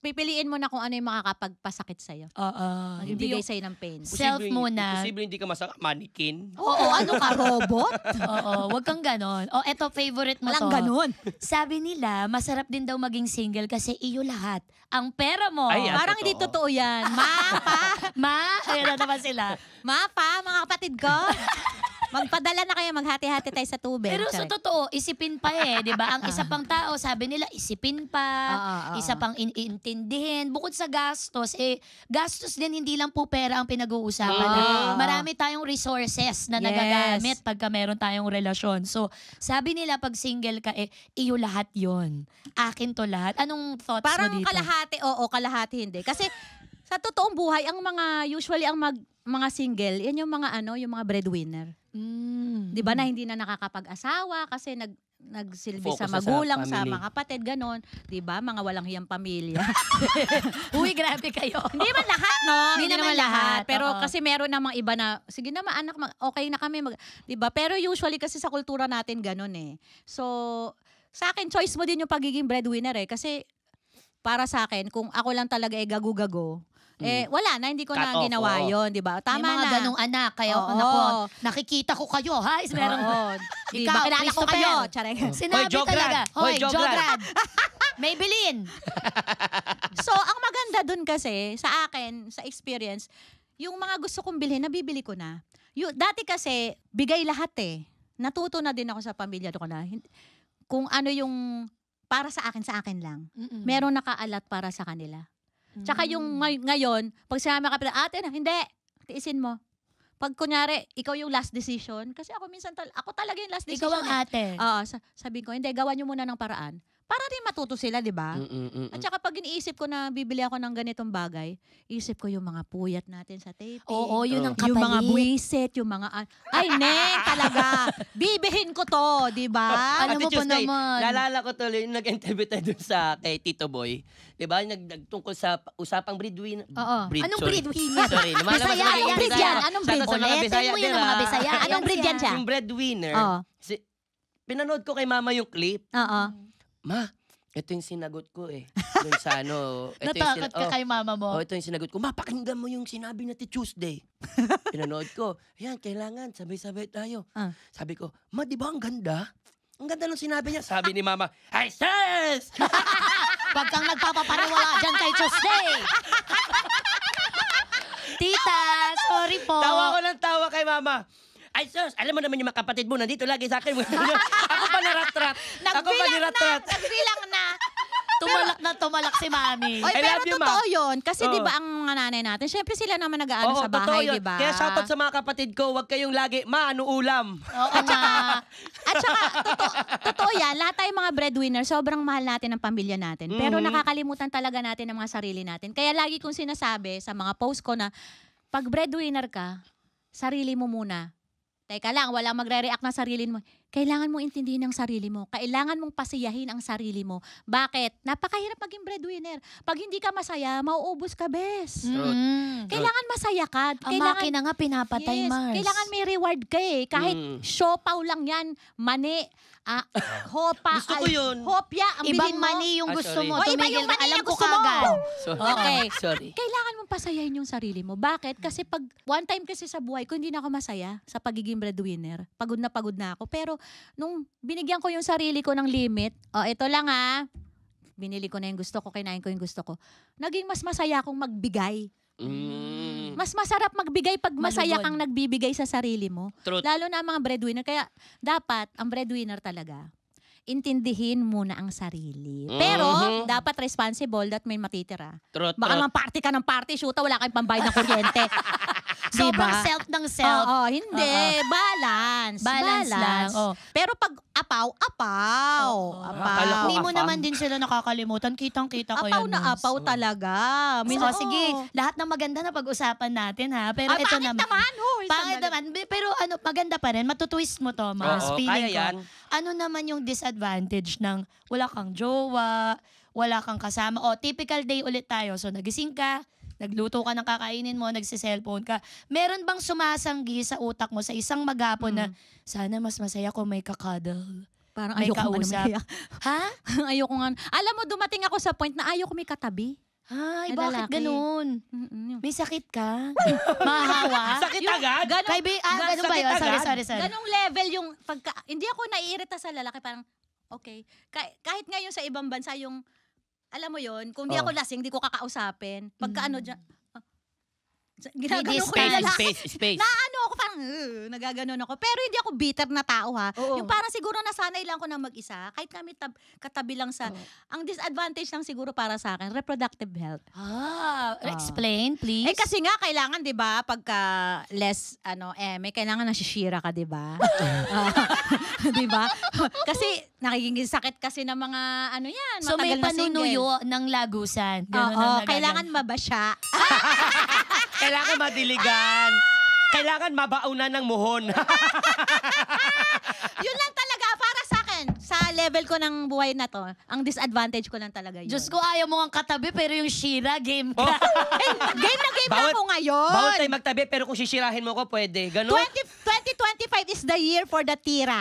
S2: pipiliin mo na kung ano yung makakapagpasakit sa'yo.
S1: Oo. Hindi
S2: Magbibigay
S1: yung
S2: sa'yo ng pain.
S1: self muna.
S3: Posible hindi ka mannequin.
S2: Oo, ano ka, robot?
S1: Oo, wag kang ganon. O, eto, favorite mo
S2: Walang
S1: to.
S2: ganun.
S1: Sabi nila, masarap din daw maging single kasi iyo lahat. Ang pera mo.
S3: Ay,
S2: Parang
S3: totoo.
S2: hindi totoo yan.
S1: Ma, ayan na naman sila.
S2: Mga kapatid ko. Magpadala na kayo, maghati-hati tayo sa tubig.
S1: Pero sa totoo, isipin pa di ba? Ang isa pang tao, sabi nila, isipin pa, isa pang iintindihin. Bukod sa gastos, gastos din, hindi lang po pera ang pinag-uusapan. Marami tayong resources na nagagamit pagka meron tayong relasyon. So, sabi nila, pag single ka, iyo lahat yon. Akin to lahat. Anong thoughts
S2: parang
S1: mo dito?
S2: Kalahati, oo, kalahati hindi. Kasi sa totoong buhay, ang usually ang mga single, yan yung mga breadwinner. 'Di ba na hindi na nakakapag-asawa kasi nagsilbi
S3: Focus
S2: sa
S3: sa
S2: magulang, sa
S3: family.
S2: mga kapatid, ganon. 'Di ba? Mga walang hiyang pamilya.
S1: Uy, grabe kayo.
S2: Hindi man lahat, no?
S1: Hindi naman lahat,
S2: Pero
S1: oo.
S2: kasi meron namang iba na, sige naman anak, okay na kami. 'Di ba? Pero usually kasi sa kultura natin ganon So, sa akin, choice mo din yung pagiging breadwinner Kasi para sa akin, kung ako lang talaga gago-gago, wala na, hindi ko na
S3: Cut off,
S2: ginawa yun, di ba? Tama
S1: May mga
S2: na.
S1: ganong anak. Kaya
S2: Oo.
S1: nako, nakikita ko kayo, ha? Meron.
S2: Di
S1: Ikaw,
S2: ba? Kilala ko
S1: Christopher.
S2: kayo. Charing.
S1: Sinabi
S3: Hoy, Jograd.
S1: talaga.
S3: Hoy, Jograd.
S1: Jograd. Maybelline.
S2: So, ang maganda dun kasi, sa akin, sa experience, yung mga gusto kong bilhin, nabibili ko na. Dati kasi, bigay lahat Natuto na din ako sa pamilya ko na. Kung ano yung para sa akin lang. Meron nakaalat para sa kanila. Tsaka yung ngayon, pag sinabi ka pala, ate na, hindi, tiisin mo. Pag kunyari, ikaw yung last decision, kasi ako minsan, ako talaga yung last decision.
S1: Ikaw ang ate.
S2: Oo, sabi ko, hindi, gawan nyo muna ng paraan. Para rin matuto sila, di ba? At saka pag iniisip ko na bibili ako ng ganitong bagay, isip ko yung mga puyat natin sa taping.
S1: Oo, yun ang kapalit.
S2: Yung mga buwisit, yung mga, ay, Neng, talaga, bibihin ko to, di ba?
S1: Alam mo
S3: Ate
S1: pa
S3: Tuesday,
S1: naman.
S3: Naalala ko tuloy, nag-interview tayo dun sa kay Tito Boy. Diba? Nagtungkol sa usapang breadwinner.
S2: Oo.
S1: Anong breadwinner?
S3: Sorry. lumalabas
S1: Bisaya,
S3: na yung
S1: anong breed
S3: Bisaya.
S1: yan?
S2: Anong
S3: Shout out
S2: breed?
S3: sa mga
S1: Ulitin
S3: Bisaya
S1: mo yun
S3: din,
S1: ang mga
S3: ah.
S1: Bisaya.
S2: Anong breed yan siya?
S3: Yung breadwinner.
S2: Oo.
S3: Pinanood ko kay mama yung clip.
S2: Oo.
S3: Ma, ito yung sinagot ko Dun sa ito
S1: Natakot ka kay mama mo.
S3: ito yung sinagot ko. Ma, pakinggan mo yung sinabi natin Tuesday. Pinanood ko. Ayan, kailangan. Sabay-sabay tayo. Sabi ko, Ma, di ba ang ganda? Ang ganda ng sinabi niya. Sabi ni mama, ay, sis!
S1: Huwag kang nagpapapaniwala dyan kay Tuesday. Tita, sorry po.
S3: Tawa ko ng tawa kay mama. Ay, sus, alam mo naman yung mga kapatid mo, nandito lagi sa akin. Ako pa naratrat.
S2: Nagbilang na.
S1: Tumalak si mami.
S2: Oy,
S3: I
S2: pero
S3: love you,
S2: totoo
S3: Ma.
S2: yun. Kasi
S3: Oo.
S2: di ba ang mga nanay natin, syempre sila naman nag-aano sa
S3: totoo
S2: bahay,
S3: yun.
S2: di ba?
S3: Kaya shoutout sa mga kapatid ko, huwag kayong lagi, Ma, ano ulam?
S1: Oo nga.
S2: At saka, totoo yan, lahat tayong mga breadwinner, sobrang mahal natin ang pamilya natin. Pero nakakalimutan talaga natin ang mga sarili natin. Kaya lagi kong sinasabi sa mga post ko na, pag breadwinner ka, sarili mo muna. Teka lang, walang magre-react na sarili mo. Kailangan mong intindihin ang sarili mo. Kailangan mong pasiyahin ang sarili mo. Bakit? Napakahirap maging breadwinner. Pag hindi ka masaya, mauubos ka, bes. Kailangan masaya ka.
S1: Ang makina nga pinapatay, Mars.
S2: Kailangan may reward ka Kahit siopaw lang yan, mani, hopa,
S3: Gusto ko yun.
S2: hopya, ang
S1: Ibang
S2: bilhin mo.
S1: mani yung gusto mo.
S2: O, iba
S1: Tumigil
S2: yung
S1: ka.
S2: mani
S1: Alam
S2: na
S1: ko
S2: gusto mo.
S1: kagad.
S3: Sorry.
S2: Okay.
S3: Sorry.
S2: Kailangan mong pasayahin yung sarili mo. Bakit? Kasi pag one time kasi sa buhay ko, hindi na ako masaya sa pagiging breadwinner. Pagod na ako. Pero nung binigyan ko yung sarili ko ng limit, ito lang binili ko na yung gusto ko, kinain ko yung gusto ko. Naging mas masaya akong magbigay. Mas masarap magbigay pag masaya
S1: Malugod.
S2: kang nagbibigay sa sarili mo.
S3: Truth.
S2: Lalo na ang mga breadwinner. Kaya dapat, ang breadwinner talaga, intindihin muna ang sarili. Pero, dapat responsible that may matitira.
S3: Truth.
S2: Baka naman party ka ng party, shoota, wala kayong pambayad ng kuryente.
S1: Sobrang self ng self.
S2: Oo, hindi. Balance.
S1: Balance lang. Oh.
S2: Pero pag apaw.
S3: Akala ko
S1: Hindi mo
S3: afam.
S1: naman din sila nakakalimutan. Kitang-kita ko
S2: Apaw
S1: yun.
S2: na
S1: Mars.
S2: apaw
S1: Oo.
S2: talaga.
S1: So, sige, lahat ng maganda na pag-usapan natin ha. Pero ito
S2: Pangit
S1: naman.
S2: naman. Hoy,
S1: Pangit
S2: sandali.
S1: naman. Pero maganda pa rin. Matutwist mo to, Mars.
S3: Oo,
S1: Feeling
S3: kaya
S1: ko.
S3: yan.
S1: Ano naman yung disadvantage ng wala kang jowa, wala kang kasama. O, typical day ulit tayo. So, nagising ka, nagluto ka ng kakainin mo, nagsiselfone ka. Meron bang sumasanggi sa utak mo sa isang maghapon na sana mas masaya kung may kakadal?
S2: Parang
S1: May
S2: ayoko
S1: kausap.
S2: nga.
S1: Ha?
S2: Ayoko nga. Alam mo, dumating ako sa point na ayoko may katabi.
S1: Ay,
S2: Na
S1: bakit
S2: lalaki.
S1: ganun?
S2: Mm-mm.
S1: May sakit ka? Mahawa?
S3: Sakit agad?
S1: Ganun ba yun?
S3: sakit
S1: Sorry,
S3: agad?
S1: sorry.
S2: Ganong level yung pagka... Hindi ako naiirita sa lalaki. Parang, okay. Kahit ngayon sa ibang bansa yung... Alam mo yon, kung di ako lasing, di ko kakausapin. Pagka ano dyan... Ginagano ko yung
S1: distance.
S2: lalaki.
S3: Space.
S2: Na ano ako, parang parang nagaganon ako. Pero hindi ako bitter na tao ha.
S3: Oo.
S2: Yung parang siguro nasanay lang ko na mag-isa. Kahit kami katabi lang sa... Ang disadvantage lang siguro para sa akin, reproductive health.
S1: Explain, please.
S2: Kasi nga, kailangan, di ba, pagka less, may kailangan nasishira ka, di ba? Di ba? Kasi nakikingin sakit kasi ng mga, yan,
S1: So may
S2: matagal na single.
S1: panunuyo ng lagusan. Ganun
S2: Oo,
S1: ang nagagan.
S2: kailangan mabasya.
S3: Kailangan madiligan. Kailangan mabaunan ng muhon.
S2: Yun lang talaga para sa akin. Sa level ko ng buhay na to, ang disadvantage ko lang talaga yun.
S1: Diyos ko, ayaw mo ang katabi, pero yung Shira, game ka.
S2: Game na game na ako ngayon.
S3: Bawal tayo magtabi, pero kung sisirahin mo ko, pwede. Ganon?
S2: 2025 is the year for the tira.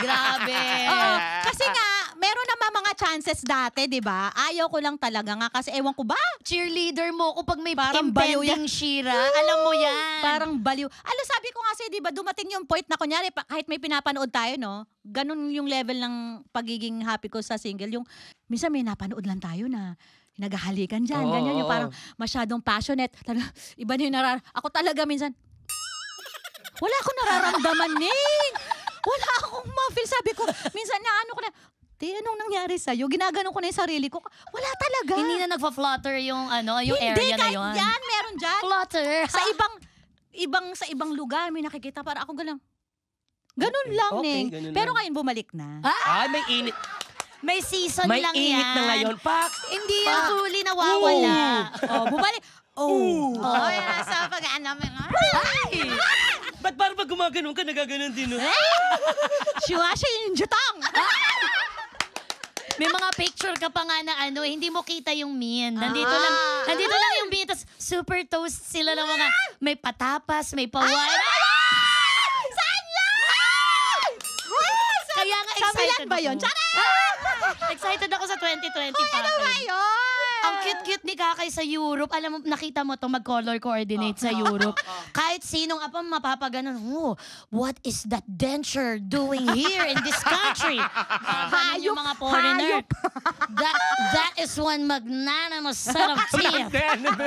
S1: Grabe.
S2: Oo, kasi nga, meron naman mga chances dati, di ba? Ayaw ko lang talaga nga kasi ewan ko ba?
S1: Cheerleader mo ko pag may
S2: Parang baliw
S1: impending Shira. Alam mo yan.
S2: Parang baliw. Sabi ko kasi, di ba, dumating yung point na kunyari, kahit may pinapanood tayo, no? Ganun yung level ng pagiging happy ko sa single. Yung, minsan may napanood lang tayo na naghahalikan dyan, ganyan. Yung parang masyadong passionate. Iba na yung ako talaga minsan, wala akong nararamdaman, Ning. Wala akong ma-feel. Sabi ko, minsan na ko na, anong nangyari sa'yo? Ginaganon ko na yung sarili ko. Wala talaga.
S1: Hindi na nagfa-flutter yung yung
S2: Hindi,
S1: area na yun.
S2: kahit yan, meron dyan.
S1: Flutter.
S2: Sa ibang lugar, may nakikita, para ako galang. Ganun lang, Ning.
S3: ganun
S2: Pero
S3: lang.
S2: ngayon, bumalik na.
S3: Ay, may init.
S1: May season
S3: May
S1: lang
S3: init
S1: yan.
S3: na ngayon. Pak!
S1: Hindi yan truly nawawala.
S2: Bumalik. Nasa
S1: Ay!
S3: Ba't parang pag gumaganon ka, nagaganon din, no?
S2: Siya yung jutang.
S1: May mga picture ka pa nga na hindi mo kita yung mean. Nandito lang yung mean. Tapos super toast sila ng mga, may patapas, may pawad.
S2: Saan yan?
S1: Kaya nga
S2: Sa
S1: excited
S2: Milan ba yun?
S1: ako. Excited ako sa 2025.
S2: Ano ba yun?
S1: Ang cute-cute ni Kakay sa Europe. Alam mo, nakita mo to mag-color coordinate sa Europe. Kahit sinong apa mapapaganon, what is that denture doing here in this country? Hayop yung mga foreigner. That is one magnanimous set of teeth. Ganon.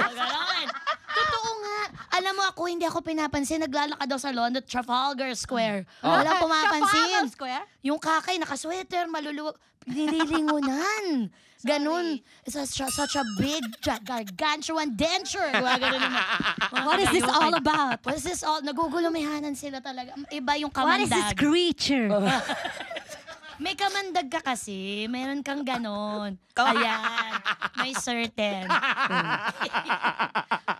S1: Totoo nga. Alam mo ako, hindi ako pinapansin. Naglalakad daw sa London, Trafalgar Square. Walang pumapansin.
S2: Trafalgar Square?
S1: Yung Kakay, nakasweater, maluluwag. Nililingunan. Ganun. Such a big, gargantuan denture. Ganun naman.
S2: What is this all about?
S1: What is this all? Nagugulumihanan sila talaga. Iba yung
S2: What is this
S1: kamandag.
S2: creature?
S1: May kamandag ka kasi. Meron kang ganon. Ayan. May certain.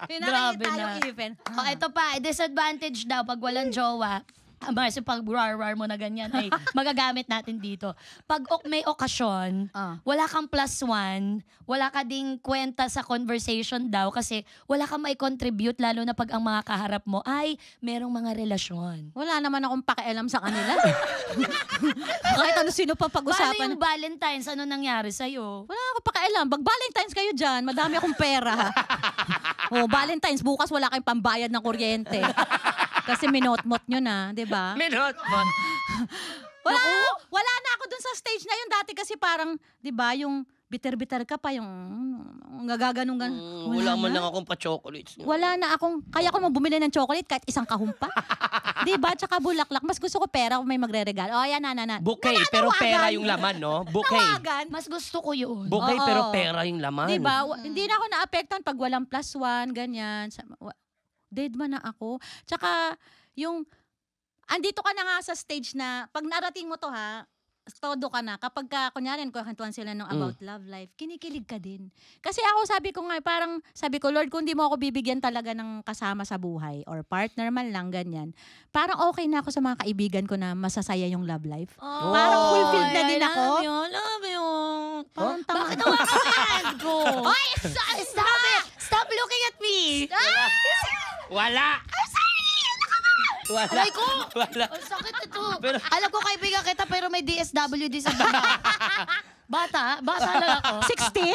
S1: Grabe na.
S2: Even.
S1: Ito pa. Disadvantage daw pag walang jowa. Kasi pag rar mo na ganyan, ay magagamit natin dito. Pag may okasyon, wala kang +1, wala ka ding kwenta sa conversation daw kasi wala kang mai-contribute lalo na pag ang mga kaharap mo ay merong mga relasyon.
S2: Wala naman akong pakialam sa kanila. Kahit sino pa
S1: Paano
S2: pag-usapan.
S1: yung Valentine's? Ano nangyari sa'yo?
S2: Wala akong pakialam. Pag Valentine's kayo dyan, madami akong pera. Valentine's, bukas wala kayong pambayad ng kuryente. Kasi minot-mot nyo na, di ba?
S3: Minot.
S2: Wala na ako dun sa stage na yun. Dati kasi parang, di ba, yung bitter-bitter ka pa, yung gagaganong
S3: Wala man lang akong pa-chocolates.
S2: Wala na akong, kaya ko mo bumili ng chocolate kahit isang kahumpa. Di ba? Tsaka bulaklak. Mas gusto ko pera kung may magre-regalo. Yan na.
S3: Bouquet, pero pera yung laman, no? Bouquet.
S2: Tawagan.
S1: Mas gusto ko yun.
S3: Bouquet,
S2: Oo.
S3: pero pera yung laman.
S2: Di ba? Hindi na ako na-apektan pag walang +1, ganyan. Dead man na ako. Tsaka, andito ka na nga sa stage na, pag narating mo to todo ka na. Kapag kunyari, kuhantuan sila ng about love life, kinikilig ka din. Kasi ako, sabi ko, Lord, kung di mo ako bibigyan talaga ng kasama sa buhay, or partner man lang, ganyan, parang okay na ako sa mga kaibigan ko na masasaya yung love life. Parang fulfilled na din ako.
S1: Love you.
S2: Parang tama.
S1: Bakit hawakan mo yung hand ko?
S2: Oy!
S1: Stop it! Stop looking at me!
S3: Wala! Wala.
S1: Aray ko!
S3: Wala.
S1: Ang sakit ito.
S3: Pero-
S1: Alam ko kaibigan kita pero may DSWD sa baba. Bata lang ako.
S2: 16?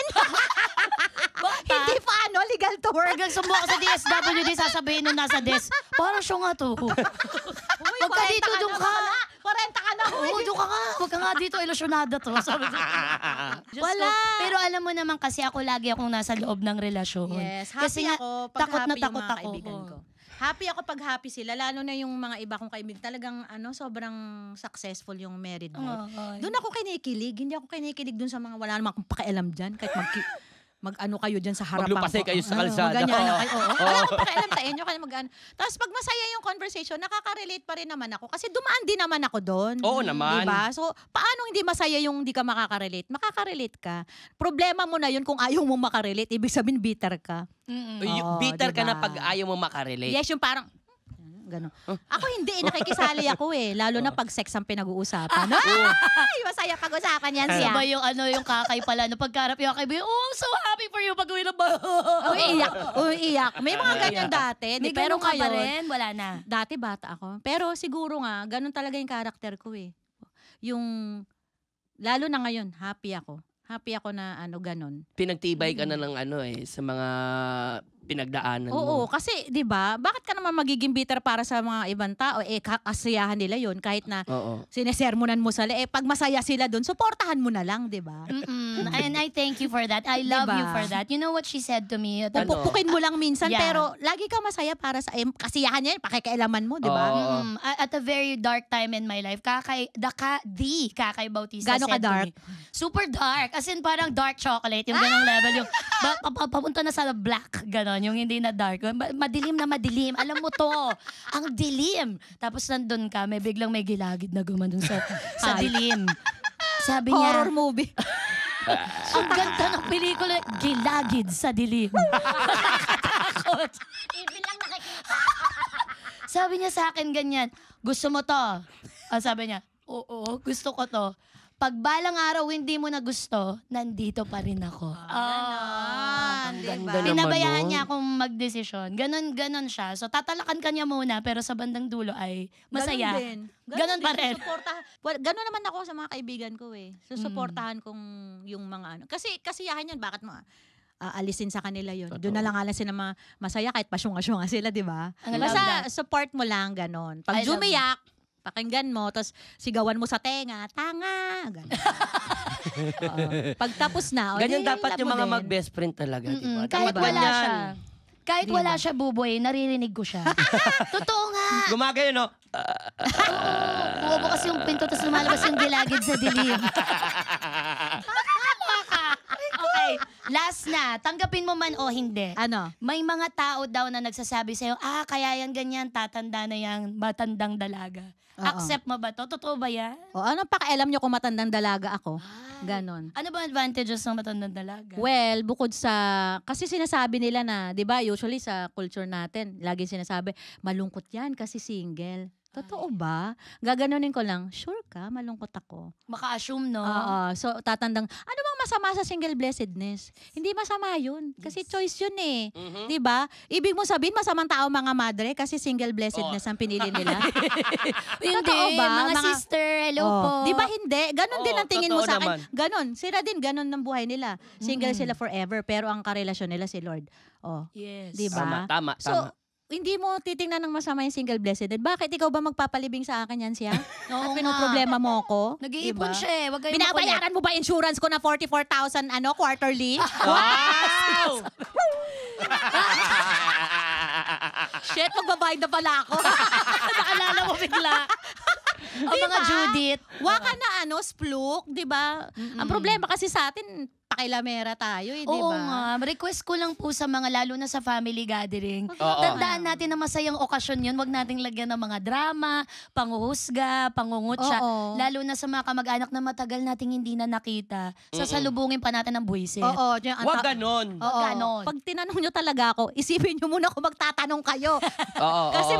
S1: Bata.
S2: Hindi pa legal to work.
S1: Hanggang sumbo ako sa DSWD, sasabihin nung nasa desk, parang siya nga to.
S2: Uy,
S1: Huwag ka dito, doon ka.
S2: 40 ka na,
S1: Oo, doon ka nga. Huwag ka nga dito, ilusyonada to. Sabi ko, Diyos
S2: Wala.
S1: ko. Pero alam mo naman kasi ako lagi akong nasa loob ng relasyon.
S2: Yes,
S1: Kasi
S2: happy
S1: nga,
S2: ako pag
S1: takot na
S2: happy yung
S1: takot
S2: mga
S1: ako.
S2: kaibigan ko. Happy ako pag happy sila, lalo na yung mga iba kong kaibigan. Talagang sobrang successful yung married life. Doon ako kinikilig. Hindi ako kinikilig doon sa mga wala namang akong pakialam dyan. Kahit mag-ano kayo dyan sa harapan
S3: Maglupasay
S2: ko.
S3: kayo sa kalsada.
S2: Ganyan na kayo. Oo. Wala akong pakialam sa inyo. Kaya mag-ano. Tapos pag masaya yung conversation, nakaka-relate pa rin naman ako. Kasi dumaan din naman ako doon.
S3: Oo naman.
S2: Diba? So, paano hindi masaya yung hindi ka makaka-relate? Makaka-relate ka. Problema mo na yun kung ayaw mo makarelate. Ibig sabihin, bitter ka. Oo,
S3: Bitter ka
S2: diba?
S3: na pag ayaw mo makarelate.
S2: Yes, yung parang, gano'n. Ako hindi, nakikisali ako lalo na pag sex ang pinag-uusapan. Ay, masaya pag-usapan yan siya.
S1: Ba yung yung kakay pala, no, pagkarap yung kakay, oh, I'm so happy for you, pag-uwi na ba?
S2: Iyak. May mga ganyan dati.
S1: May
S2: Pero
S1: ganun ka pa
S2: ngayon,
S1: rin, wala na.
S2: dati bata ako. Pero siguro nga, ganun talaga yung karakter ko Yung, lalo na ngayon, happy ako. Happy ako na ganun.
S3: Pinagtibay ka na ng sa mga pinagdaanan
S2: Oo,
S3: mo.
S2: kasi 'di ba? Bakit ka naman magiging bitter para sa mga ibang tao? Kasiyahan nila 'yon kahit na
S3: Oo.
S2: sinesermonan mo sila. Pag masaya sila doon, suportahan mo na lang, 'di ba?
S1: And I thank you for that. I love
S2: Diba?
S1: you for that. You know what she said to me?
S3: Ano?
S2: Pupukpukin mo lang minsan,
S1: Yeah.
S2: pero lagi ka masaya para sa kasiyahan niya, pakikialaman mo, 'di ba?
S3: Oo.
S1: At a very dark time in my life, Kakay Bautista
S2: Gano'n
S1: said
S2: ka dark?
S1: to me, super dark. As in parang dark chocolate, yung ganong level. Yung papunta na sa black, ganon. Yung hindi na dark. Madilim na madilim. Alam mo to, ang dilim. Tapos nandun ka, biglang may gilagid na gumanon sa dilim. Sabi niya,
S2: Horror movie.
S1: ang ganda ng pelikula, gilagid sa dilim. Nakakatakot.
S2: Ibilang nakikita.
S1: Sabi niya sa akin ganyan, gusto mo to? Sabi niya, oo, gusto ko to. Pag balang araw hindi mo na gusto, nandito pa rin ako.
S3: Ang ganda naman
S1: Pinabayaan
S3: nun.
S1: niya akong magdesisyon. Ganon siya. So tatalakan ka niya muna, pero sa bandang dulo ay masaya. Ganon pa rin.
S2: Ganon naman ako sa mga kaibigan ko Susuportahan kong yung mga Kasi kasiyahan yan, bakit mo alisin sa kanila yun. Doon na lang alam sila masaya kahit pasyunga-syunga sila, di ba?
S1: Ang love
S2: Basta
S1: that.
S2: support mo lang, ganon.
S1: I
S2: Pag
S1: love
S2: jumiyak, pakinggan mo, tapos sigawan mo sa tenga, tanga, ganon. Pagtapos na,
S3: Ganyan
S2: di,
S3: dapat
S2: love
S3: yung
S2: mo
S3: mga
S2: din.
S3: mag-best friend talaga, di ba?
S1: Kahit
S3: Dapat
S1: wala
S3: ganyan.
S1: siya. Kahit
S2: Di
S1: wala
S2: ba?
S1: siya, Buboy, naririnig ko siya. Totoo nga.
S3: Gumagaya, no?
S1: Buo kasi yung pinto, tapos lumalabas yung gilagid sa dilim. Okay, last na. Tanggapin mo man o hindi.
S2: Ano?
S1: May mga tao daw na nagsasabi sa'yo, kaya yan ganyan, tatanda na yan, matandang dalaga.
S2: Oo.
S1: Accept mo ba to? Totoo ba yan?
S2: O ano pakialam nyo kung matandang dalaga ako? Ganon.
S1: Ano ba advantages ng matandang dalaga?
S2: Well, bukod sa, kasi sinasabi nila na, di ba, usually sa culture natin, lagi sinasabi, malungkot yan kasi single. Totoo ba? Gaganunin ko lang, sure ka, malungkot ako.
S1: Maka-assume, no?
S2: Oo. So, tatandang, ano bang masama sa single blessedness? Hindi masama yun. Kasi choice yun Di ba? Ibig mo sabihin, masamang tao mga madre kasi single blessedness ang pinili nila.
S1: Hindi,
S2: Totoo ba?
S1: mga sister, hello po.
S2: Di ba hindi? Ganon din ang tingin mo
S3: totoo
S2: sa akin.
S3: naman.
S2: Ganon. Sila din, ganon ng buhay nila. Single sila forever, pero ang karelasyon nila si Lord.
S1: Yes.
S2: Di ba?
S3: Tama.
S2: So, hindi mo titingnan ng masama yung single blessed. Bakit ikaw ba magpapalibing sa akin yan siya? At pinoproblema mo ko?
S1: Nag-iipon
S2: Diba?
S1: siya eh. Wag kayong
S2: Binabayaran mo ba insurance ko na 44,000 quarterly?
S3: Wow!
S2: Shit, magbabayad na pala ako.
S1: Naalala mo bigla. O mga Judith.
S2: Waka na spluk, di ba? Ang problema kasi sa atin, pakilamera tayo di
S1: Oo
S2: ba?
S1: nga. Request ko lang po sa mga, lalo na sa family gathering.
S3: Oo.
S1: Tandaan natin na masayang okasyon yun. Huwag nating lagyan ng mga drama, panguhusga, pangungutya.
S2: Oo.
S1: Lalo na sa mga kamag-anak na matagal nating hindi na nakita. Sasalubungin pa natin ng buwisit.
S2: Oo.
S3: Wag ganon.
S1: Wag ganon.
S2: Pag tinanong nyo talaga ako, isipin nyo muna kung magtatanong kayo.
S3: Oo.
S2: Kasi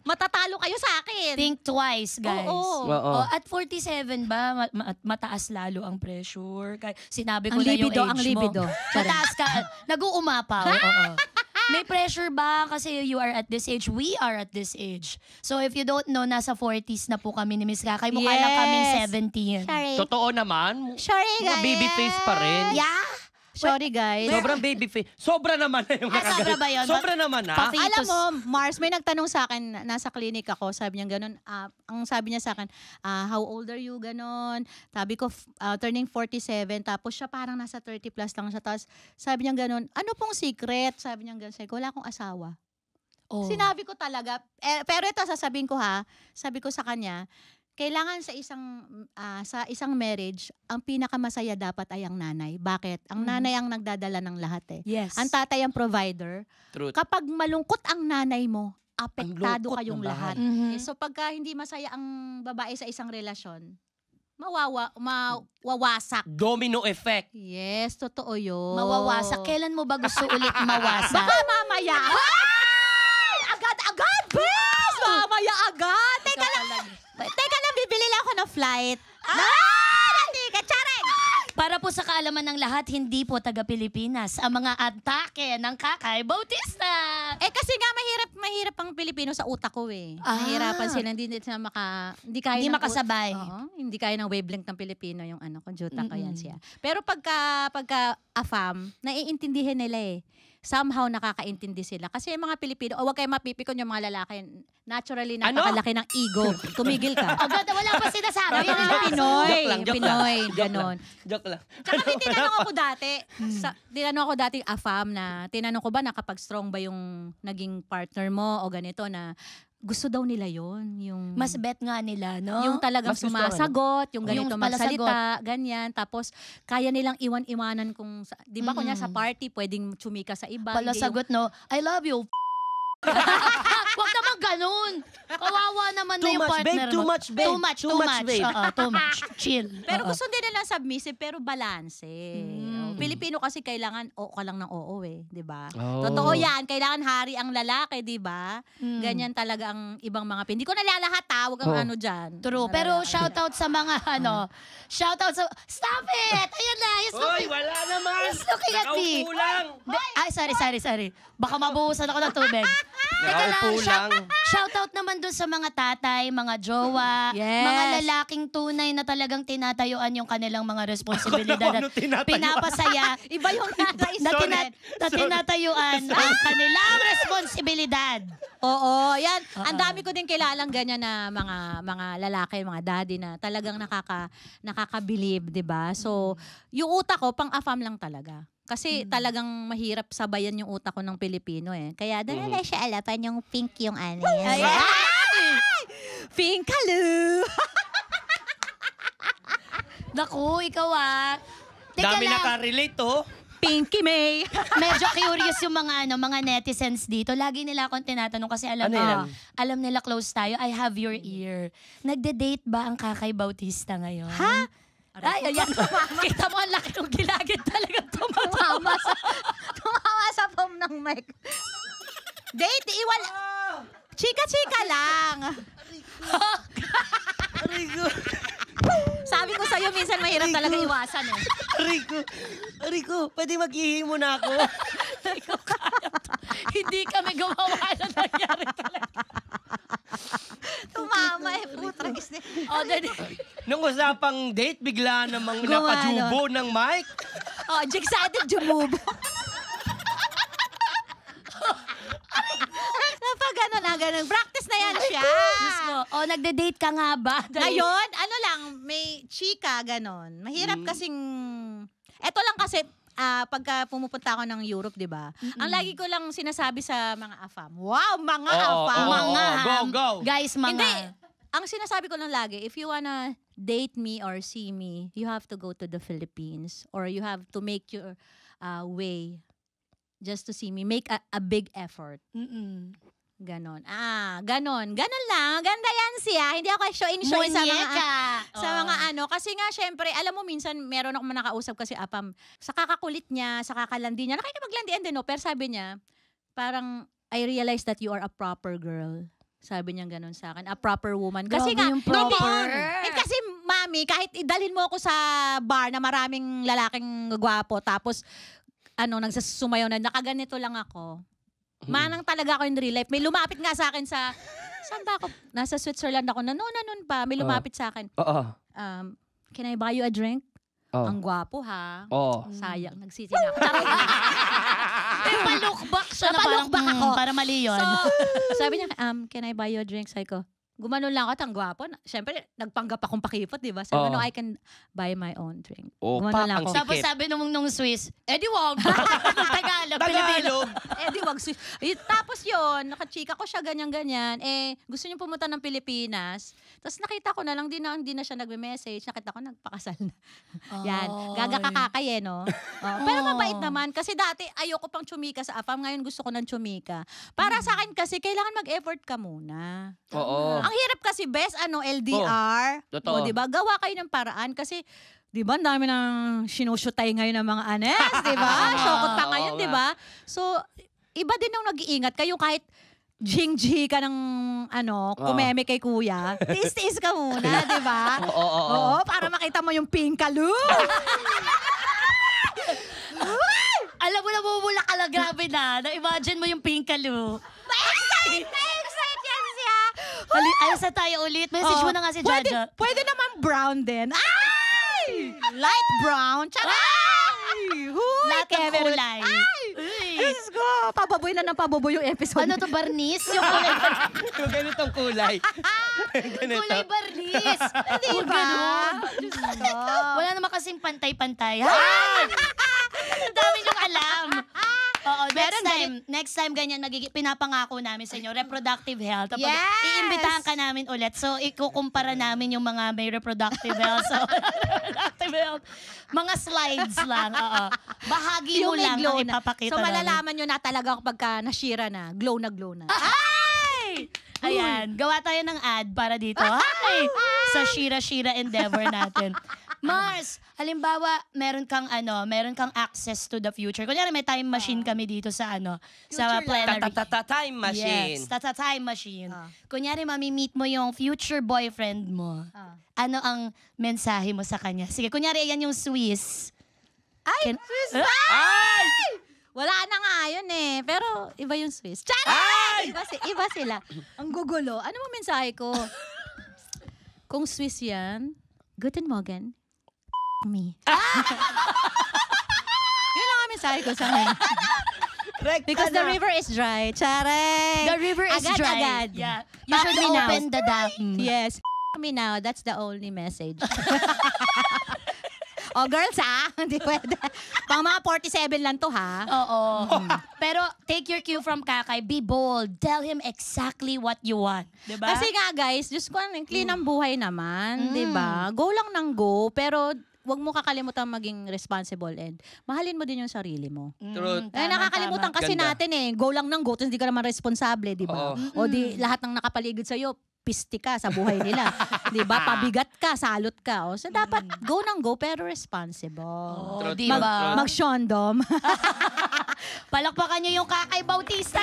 S2: matatalo kayo sa akin.
S1: Think twice, guys.
S2: Oo.
S3: Oo.
S1: At 47 ba, mataas lalo ang pressure? Sinabi ko
S2: Ang
S1: na yung
S2: libido,
S1: age
S2: ang libido.
S1: mo. Mataas ka. Nag-uumapaw. Oo. May pressure ba? Kasi you are at this age. We are at this age. So if you don't know, nasa 40s na po kami ni Miss Kakay. Mukha lang kaming 17.
S2: Sorry.
S3: Totoo naman.
S2: Sorry,
S3: Mga
S2: guys.
S3: baby face pa rin.
S1: Yeah?
S2: Sorry, guys.
S3: Sobrang baby face. Sobra naman na yung
S1: sobra ba yun?
S3: Sobra naman na.
S1: Papi-
S2: Alam
S1: Fetus.
S2: mo, Mars, may nagtanong sa akin, nasa clinic ako, sabi niya ganun, ang sabi niya sa akin, how old are you, ganon. Sabi ko, turning 47, tapos siya parang nasa 30 plus lang siya. Tapos sabi niya ganun, ano pong secret? Sabi niya ganun, sabi ko, wala akong asawa.
S1: Oh.
S2: Sinabi ko talaga, pero ito sasabihin ko sabi ko sa kanya, kailangan sa isang marriage, ang pinakamasaya dapat ay ang nanay. Bakit? Ang nanay ang nagdadala ng lahat eh.
S1: Yes.
S2: Ang tatay ang provider.
S3: Truth.
S2: Kapag malungkot ang nanay mo, apektado
S3: lungkot
S2: kayong
S3: ng
S2: lahat.
S1: Mhm.
S2: So pagka hindi masaya ang babae sa isang relasyon, mawawasak.
S3: Domino effect.
S2: Yes, totoo yun.
S1: Mawawasak. Kailan mo ba gusto ulit mawasak?
S2: Baka mamaya. Agad-agad, bes! Mamaya agad. Teka lang, bibili lang ako ng flight. Hindi ka, Charing!
S1: Para po sa kaalaman ng lahat, hindi po taga-Pilipinas ang mga atake ng Kakay Bautista.
S2: Kasi nga mahirap ang Pilipino sa utak ko eh. Mahirapan sila, hindi sila hindi kaya
S1: Hindi
S2: ng
S1: makasabay.
S2: Oo, hindi kaya ng wavelength ng Pilipino yung computer ko yan siya. Pero pagka AFAM, naiintindihan nila eh. Somehow nakakaintindi sila. Kasi yung mga Pilipino, wag kayo mapipikon yung mga lalaki. Naturally, napakalaki ng ego. Tumigil ka.
S1: Agad, wala pa sinasabi.
S2: Pinoy.
S3: Joke lang.
S2: Pinoy, ganon.
S3: Joke lang.
S2: Tsaka may tinanong ako dati, tinanong ako dati AFAM na, tinanong ko ba na kapag strong ba yung naging partner mo o ganito na gusto daw nila yon yung
S1: Mas bet nga nila, no?
S2: yung talagang
S3: Mas gusto
S2: sumasagot, yung ganito
S1: Yung
S2: magsalita, ganyan. Tapos, kaya nilang iwan-iwanan kung, di ba kunya sa party, pwedeng chumika sa iba.
S1: Pala
S2: hindi
S1: sagot, no? I love you. Wag naman ganun. Kawawa naman na
S3: Too
S1: yung
S3: much,
S1: partner
S3: babe.
S1: mo.
S3: Too much, babe.
S1: Too much,
S3: Too much, babe.
S1: Oo, too much. Chill.
S2: Pero
S1: Oo.
S2: gusto din nila submissive, pero balance eh. Pilipino kasi kailangan oo ka lang ng oo eh, di ba?
S3: Oh.
S2: Totoo yan, kailangan hari ang lalaki, di ba?
S1: Mm.
S2: Ganyan talaga ang ibang mga Hindi ko nalalahat wag kang ano dyan.
S1: True. Pero shoutout sa mga shoutout sa... Stop it! Ayan na. He's
S3: Hoy,
S1: looking,
S3: wala naman.
S1: he's looking at me.
S3: Nakaupo lang.
S1: Ay, sorry. Baka mabuhusan ako ng tubig.
S3: Nakaupo lang.
S1: Shoutout naman dun sa mga tatay, mga jowa,
S2: Yes.
S1: mga lalaking tunay na talagang tinatayuan yung kanilang mga responsibilidad at
S3: Ano tinatayuan?
S1: pinapasaya
S2: Iba yung naisip.
S1: na tinatayuan ang kanilang responsibilidad.
S2: Oo, yan. Ang dami ko din kilalang ganyan na mga lalaki, mga daddy na talagang nakaka-believe, 'di ba? So, yung utak ko pang AFAM lang talaga. Kasi talagang mahirap sabayan yung utak ko ng Pilipino eh. Kaya doon na siya alapan yung pink yung ano.
S1: Ay!
S2: Pink kalu!
S1: Naku, ikaw Teka
S3: Dami
S1: lang.
S3: nakarelate, oh.
S2: Pinky May!
S1: Medyo curious yung mga netizens dito. Lagi nila akong tinatanong kasi
S3: Ano yan?
S1: alam nila close tayo. I have your ear. Nagde-date ba ang Kakay Bautista ngayon?
S2: Ha?
S1: Ay, ayan. Kita mo ang laki ng gilagid talaga
S2: Tumama sa foam ng mic. Date, iwala. Chika-chika lang.
S3: Arigo.
S2: Sabi ko sa'yo, minsan mahirap talaga iwasan eh.
S3: Arigo, pwede maghihimo na ako.
S1: Hindi kami gumawa na nangyari talaga.
S2: Tumama eh, putragis na.
S1: Oh,
S3: Nung usapang date, bigla namang napajubo ng mic.
S2: Oh, jigsaded jumubo. Napag ganun. Practice na yan siya.
S1: Diyos ko. Oh, nagde-date ka nga ba?
S2: Ngayon, ano lang, may chika, ganon. Mahirap kasing... Eto lang kasi, pagka pumupunta ako ng Europe, di ba? Ang lagi ko lang sinasabi sa mga AFAM. Wow, mga AFAM!
S1: Mga
S3: go.
S1: Guys, mga...
S2: Hindi. Ang sinasabi ko lang lagi, if you wanna date me or see me, you have to go to the Philippines or you have to make your way just to see me. Make a big effort. Ganon. Ganon. Ganon lang. Ganda yan siya. Hindi ako show sa mga ano. Kasi nga, syempre, alam mo, minsan, meron akong nakausap kasi apam. Sa kakakulit niya, sa kakalandi niya, nakikipaglandian din, no? Pero sabi niya, parang, I realize that you are a proper girl. Sabi niya ganon sa akin. A proper woman. Kasi
S1: Grabe
S2: nga,
S1: yung proper.
S2: kasi, mami, kahit idalhin mo ako sa bar na maraming lalaking gwapo, tapos, nagsasumayaw na, nakaganito lang ako. Manang talaga ako in real life. May lumapit nga sa akin saan ba ako? Nasa Switzerland ako. Noon pa, may lumapit sa akin.
S3: Oo.
S2: Can I buy you a drink?
S3: Oh.
S2: Ang gwapo ha.
S3: Oh.
S2: Sayang, nagsisinako. Charot.
S1: Napalukbak siya na parang,
S2: Napalukbak ako.
S1: para mali yun.
S2: So, sabi niya, can I buy you a drink? Sabi ko, gumanon lang ako, ang gwapo. Siyempre, nagpanggap akong pakipot, di ba? Sabi ko, no, I can buy my own drink.
S3: Oh,
S2: Gumanon lang
S3: ang
S2: ako.
S1: Tapos
S3: sikip.
S1: sabi nung Swiss, di wag. Tagalog, Pilipino.
S2: Di wag. Tapos yun, nakachika ko siya ganyan-ganyan. Gusto niya pumunta ng Pilipinas. Tapos nakita ko na lang, hindi na siya nagme-message. Nakita ko, nagpakasal na. Yan. Gaga kakakay no? Pero mabait naman. Kasi dati, ayoko pang tsumika sa AFAM. Ngayon gusto ko ng tsumika. Para sa akin kasi, kailangan mag-effort ka muna.
S3: Oo.
S2: Ang hirap kasi, best, LDR.
S3: Totoo.
S2: O, diba? Gawa kayo ng paraan. Kasi, di ba, ang dami ng sinusutay ngayon ng mga anes, di ba? Shokot pa ngayon, di ba? So, iba din ang nag-iingat kayo kahit jing-ji ka ng, kumeme kay kuya. Tiis-tiis ka muna, di ba? Oo, para makita mo yung pinkalu.
S1: Alam mo, namumula ka lang, grabe na. Na-imagine mo yung pinkalu.
S2: Na-excite yan siya.
S1: Ayos na tayo ulit. Message mo na nga si Jaja.
S2: Pwede naman brown din. Ay! Light brown. Charay! Huy,
S1: Lahat ng
S2: Kevin.
S1: kulay.
S2: Ay!
S1: Uy.
S2: Diyos ko, pababoy na ng pababoy yung episode.
S1: Ano to, barnis? Yung kulay,
S3: Yung ganitong kulay.
S1: kulay barnis.
S2: Di
S1: Huwag
S2: ba?
S1: ganun.
S2: Diyos ko.
S1: Wala naman kasing pantay-pantay. Ang dami niyong alam. Oo, next time ganyan, pinapangako namin sa inyo, reproductive health. Tapos,
S2: Yes!
S1: iimbitahan ka namin ulit. So, ikukumpara namin yung mga may reproductive health. So, reproductive health. Mga slides lang. Oo. Bahagi mo
S2: Yung may
S1: lang
S2: glow
S1: ang
S2: na.
S1: ipapakita
S2: So,
S1: namin.
S2: malalaman nyo na talaga pagka nashira na. Glow na glow na.
S1: Ay! Ayan, gawa tayo ng ad para dito. Ay! Sa Shira-Shira endeavor natin. Mars, halimbawa, meron kang access to the future. Kunyari may time machine kami dito sa sa plenary.
S3: Time machine.
S1: Yes, time machine. Kunyari mami-meet mo yung future boyfriend mo. Ano ang mensahe mo sa kanya? Sige, kunyari yan yung Swiss.
S2: Ay! Swiss!
S3: Ay!
S2: Wala na nga yun Pero iba yung Swiss.
S3: Ay!
S2: Charay! Iba sila. Ang gugulo. Ano mo mensahe ko? Kung Swiss yan, Guten Morgen. Me. Yun lang ang mensahe ko sa kanya. Because the river is dry. Charay!
S1: The river is dry.
S2: Agad-agad.
S1: Yeah. You
S2: Fuck
S1: should
S2: me now.
S1: open the dam.
S2: Yes. Me now. That's the only message. Girls Hindi pwede. Pang mga 47 lang to
S1: Oo. Pero take your cue from Kakay. Be bold. Tell him exactly what you want. Diba?
S2: Kasi nga guys, Diyos ko, clean ang buhay naman. Diba? Go lang ng go. Pero wag mo kakalimutan maging responsible and mahalin mo din yung sarili mo.
S3: Truth.
S2: Nakakalimutan kasi
S3: Ganda.
S2: natin Go lang ng go, tapos hindi ka naman responsable, di ba?
S3: Oo.
S2: O di lahat ng nakapaligid sa'yo, pisti ka sa buhay nila. Di ba? Pabigat ka, salot ka. So dapat go ng go pero responsible.
S1: Oh,
S3: Truth,
S1: diba?
S3: truth.
S2: Mag-shondom.
S1: Palakpakan niyo yung Kakay Bautista.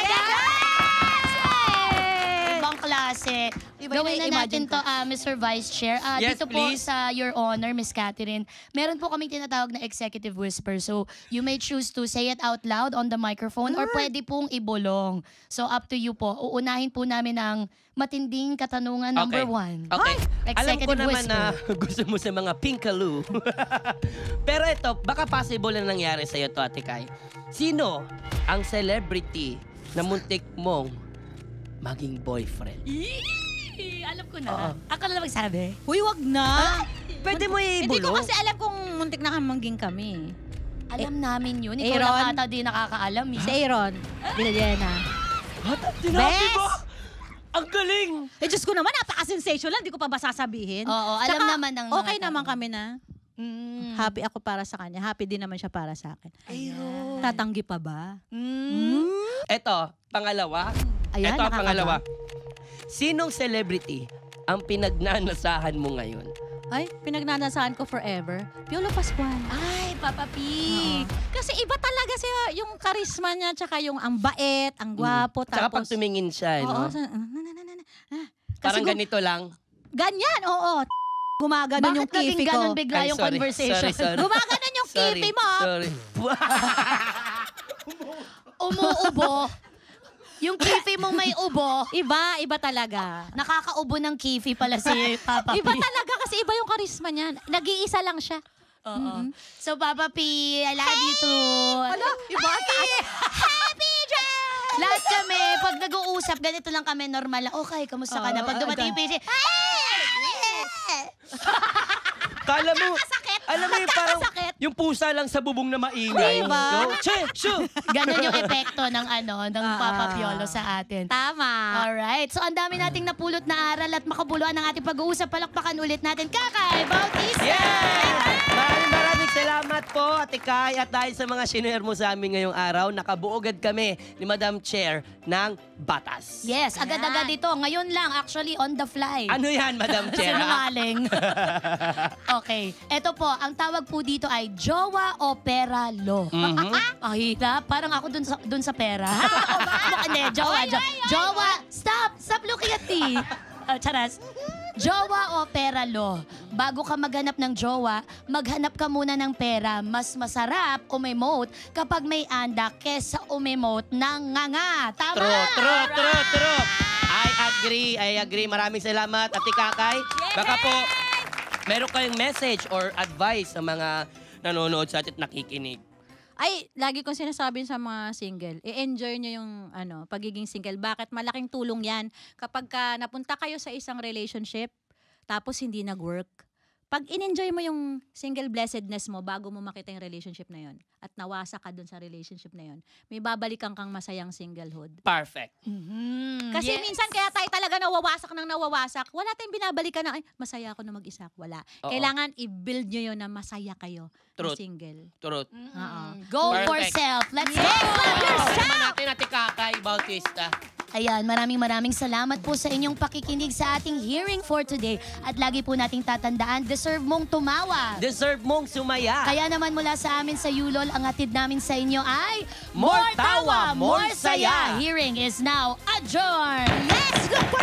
S1: Ibang klase.
S2: Iba
S1: Gawin
S2: yung
S1: na natin
S2: na-imagine
S1: to, Mr. Vice Chair.
S3: Yes,
S1: Dito po
S3: please.
S1: sa Your Honor, Miss Catherine, meron po kaming tinatawag na executive whisper. So, you may choose to say it out loud on the microphone or pwede pong ibulong. So, up to you po. Uunahin po namin ang matinding katanungan number 1.
S3: Okay. Alam ko
S1: Executive
S3: naman
S1: whisper.
S3: na gusto mo sa mga pinkaloo. Pero ito, baka possible na nangyari sa'yo to, Ate Kai. Sino ang celebrity na muntik mong maging boyfriend?
S1: Alam ko na. Ako na lang magsabi.
S2: Huy, wag na.
S3: Pwede mo
S2: Hindi ko
S3: ibulong.
S2: kasi alam kung muntik na kamangking kami.
S1: Alam namin yun. Ikaw
S2: Aaron?
S1: lang ata di nakakaalam.
S2: Si Aaron. Dinadiana.
S3: Sinabi
S2: Bes!
S3: mo! Ang galing!
S2: Diyos ko naman, napaka-sensational. Hindi ko pa ba sasabihin?
S1: Oo, alam
S2: Tsaka,
S1: naman ng mga
S2: okay
S1: tao.
S2: naman kami na. Happy ako para sa kanya. Happy din naman siya para sa akin. Tatanggi pa ba?
S3: Eto, pangalawa.
S2: Ayan,
S3: Ito ang
S2: nakakaba.
S3: pangalawa. Sinong celebrity ang pinagnanasahan mo ngayon?
S2: Ay, pinagnanasahan ko forever. Piolo Pascual.
S1: Ay, Papa P.
S2: Kasi iba talaga siya, yung karisma niya, tsaka yung ang bait, ang gwapo.
S3: Tsaka pag
S2: Tapos,
S3: tumingin siya,
S2: oo,
S3: no?
S2: Kasi
S3: Parang ganito lang.
S2: ganyan, oo. Gumaganon yung
S1: Bakit naging
S2: kifi ko.
S1: ganon bigla
S3: Ay,
S1: yung
S3: sorry.
S1: conversation?
S3: Sorry.
S2: Gumaganon yung kifi mo.
S3: Sorry.
S1: Umuubo. Yung kifi mong may ubo,
S2: Iba talaga.
S1: nakakaubo ng kifi pala si Papa P.
S2: Iba talaga kasi iba yung karisma niya. Nag-iisa lang siya.
S1: Oo. So, Papa P, I love you too.
S2: Iba, Happy Jen!
S1: Lahat kami, pag nag-uusap, ganito lang kami, normal lang. Okay, kamusta ka na? Pag dumating yung PC,
S3: Kala mo,
S2: Sakit.
S3: alam mo yung parang,
S2: Sakit.
S3: yung pusa lang sa bubong na maingay.
S2: Diba?
S3: No? Che, shoo!
S1: ganon yung epekto ng ng Papa Piolo sa atin.
S2: Tama.
S1: Alright, so ang dami nating napulot na aral at makabuluhan ng ating pag-uusap. Palakpakan ulit natin, Kakay Bautista!
S3: Yes! Maraming salamat po, Ate Kai. At dahil sa mga sinare mo sa amin ngayong araw, nakabuogad kami ni Madam Chair ng batas.
S1: Yes, agad-agad ito. Ngayon lang, actually, on the fly.
S3: Ano yan, Madam Chair?
S1: Sinungaling. Okay. Ito po, ang tawag po dito ay Jowa o Pera Law. Ay, parang ako dun sa pera. Hindi, Jowa. Jowa, stop looking at me. Charas. Jowa o Pera Law. Bago ka maghanap ng jowa, maghanap ka muna ng pera. Mas masarap umemote kapag may anda kesa umemote ng nganga. Tama?
S3: True. I agree. Maraming salamat, Ate Kakay. Baka po, meron kayong message or advice sa mga nanonood sa atin at nakikinig.
S2: Ay, lagi kong sinasabi sa mga single, i-enjoy nyo yung pagiging single. Bakit? Malaking tulong yan. Kapag napunta kayo sa isang relationship, tapos hindi nag-work, pag in-enjoy mo yung single blessedness mo bago mo makita yung relationship na yun, at nawasa ka dun sa relationship na yun, may babalikan kang masayang singlehood.
S3: Perfect.
S2: Kasi
S1: Yes.
S2: minsan kaya tayo talaga nawawasak, wala tayong binabalikan na, ay, masaya ako na mag-isa. Wala.
S3: Oo.
S2: Kailangan i-build nyo yun na masaya kayo na
S3: Truth.
S2: single.
S3: Truth.
S2: Oo.
S1: Go for
S3: Perfect.
S1: self. Let's
S2: Yes,
S1: go!
S2: love yourself!
S3: Kasama natin, Ate Kakay Bautista.
S1: Ayan, maraming salamat po sa inyong pakikinig sa ating hearing for today. At lagi po nating tatandaan, deserve mong tumawa.
S3: Deserve mong sumaya.
S1: Kaya naman mula sa amin sa Yulol, ang atid namin sa inyo ay
S3: More tawa, more saya.
S1: Hearing is now adjourned.
S2: Let's go!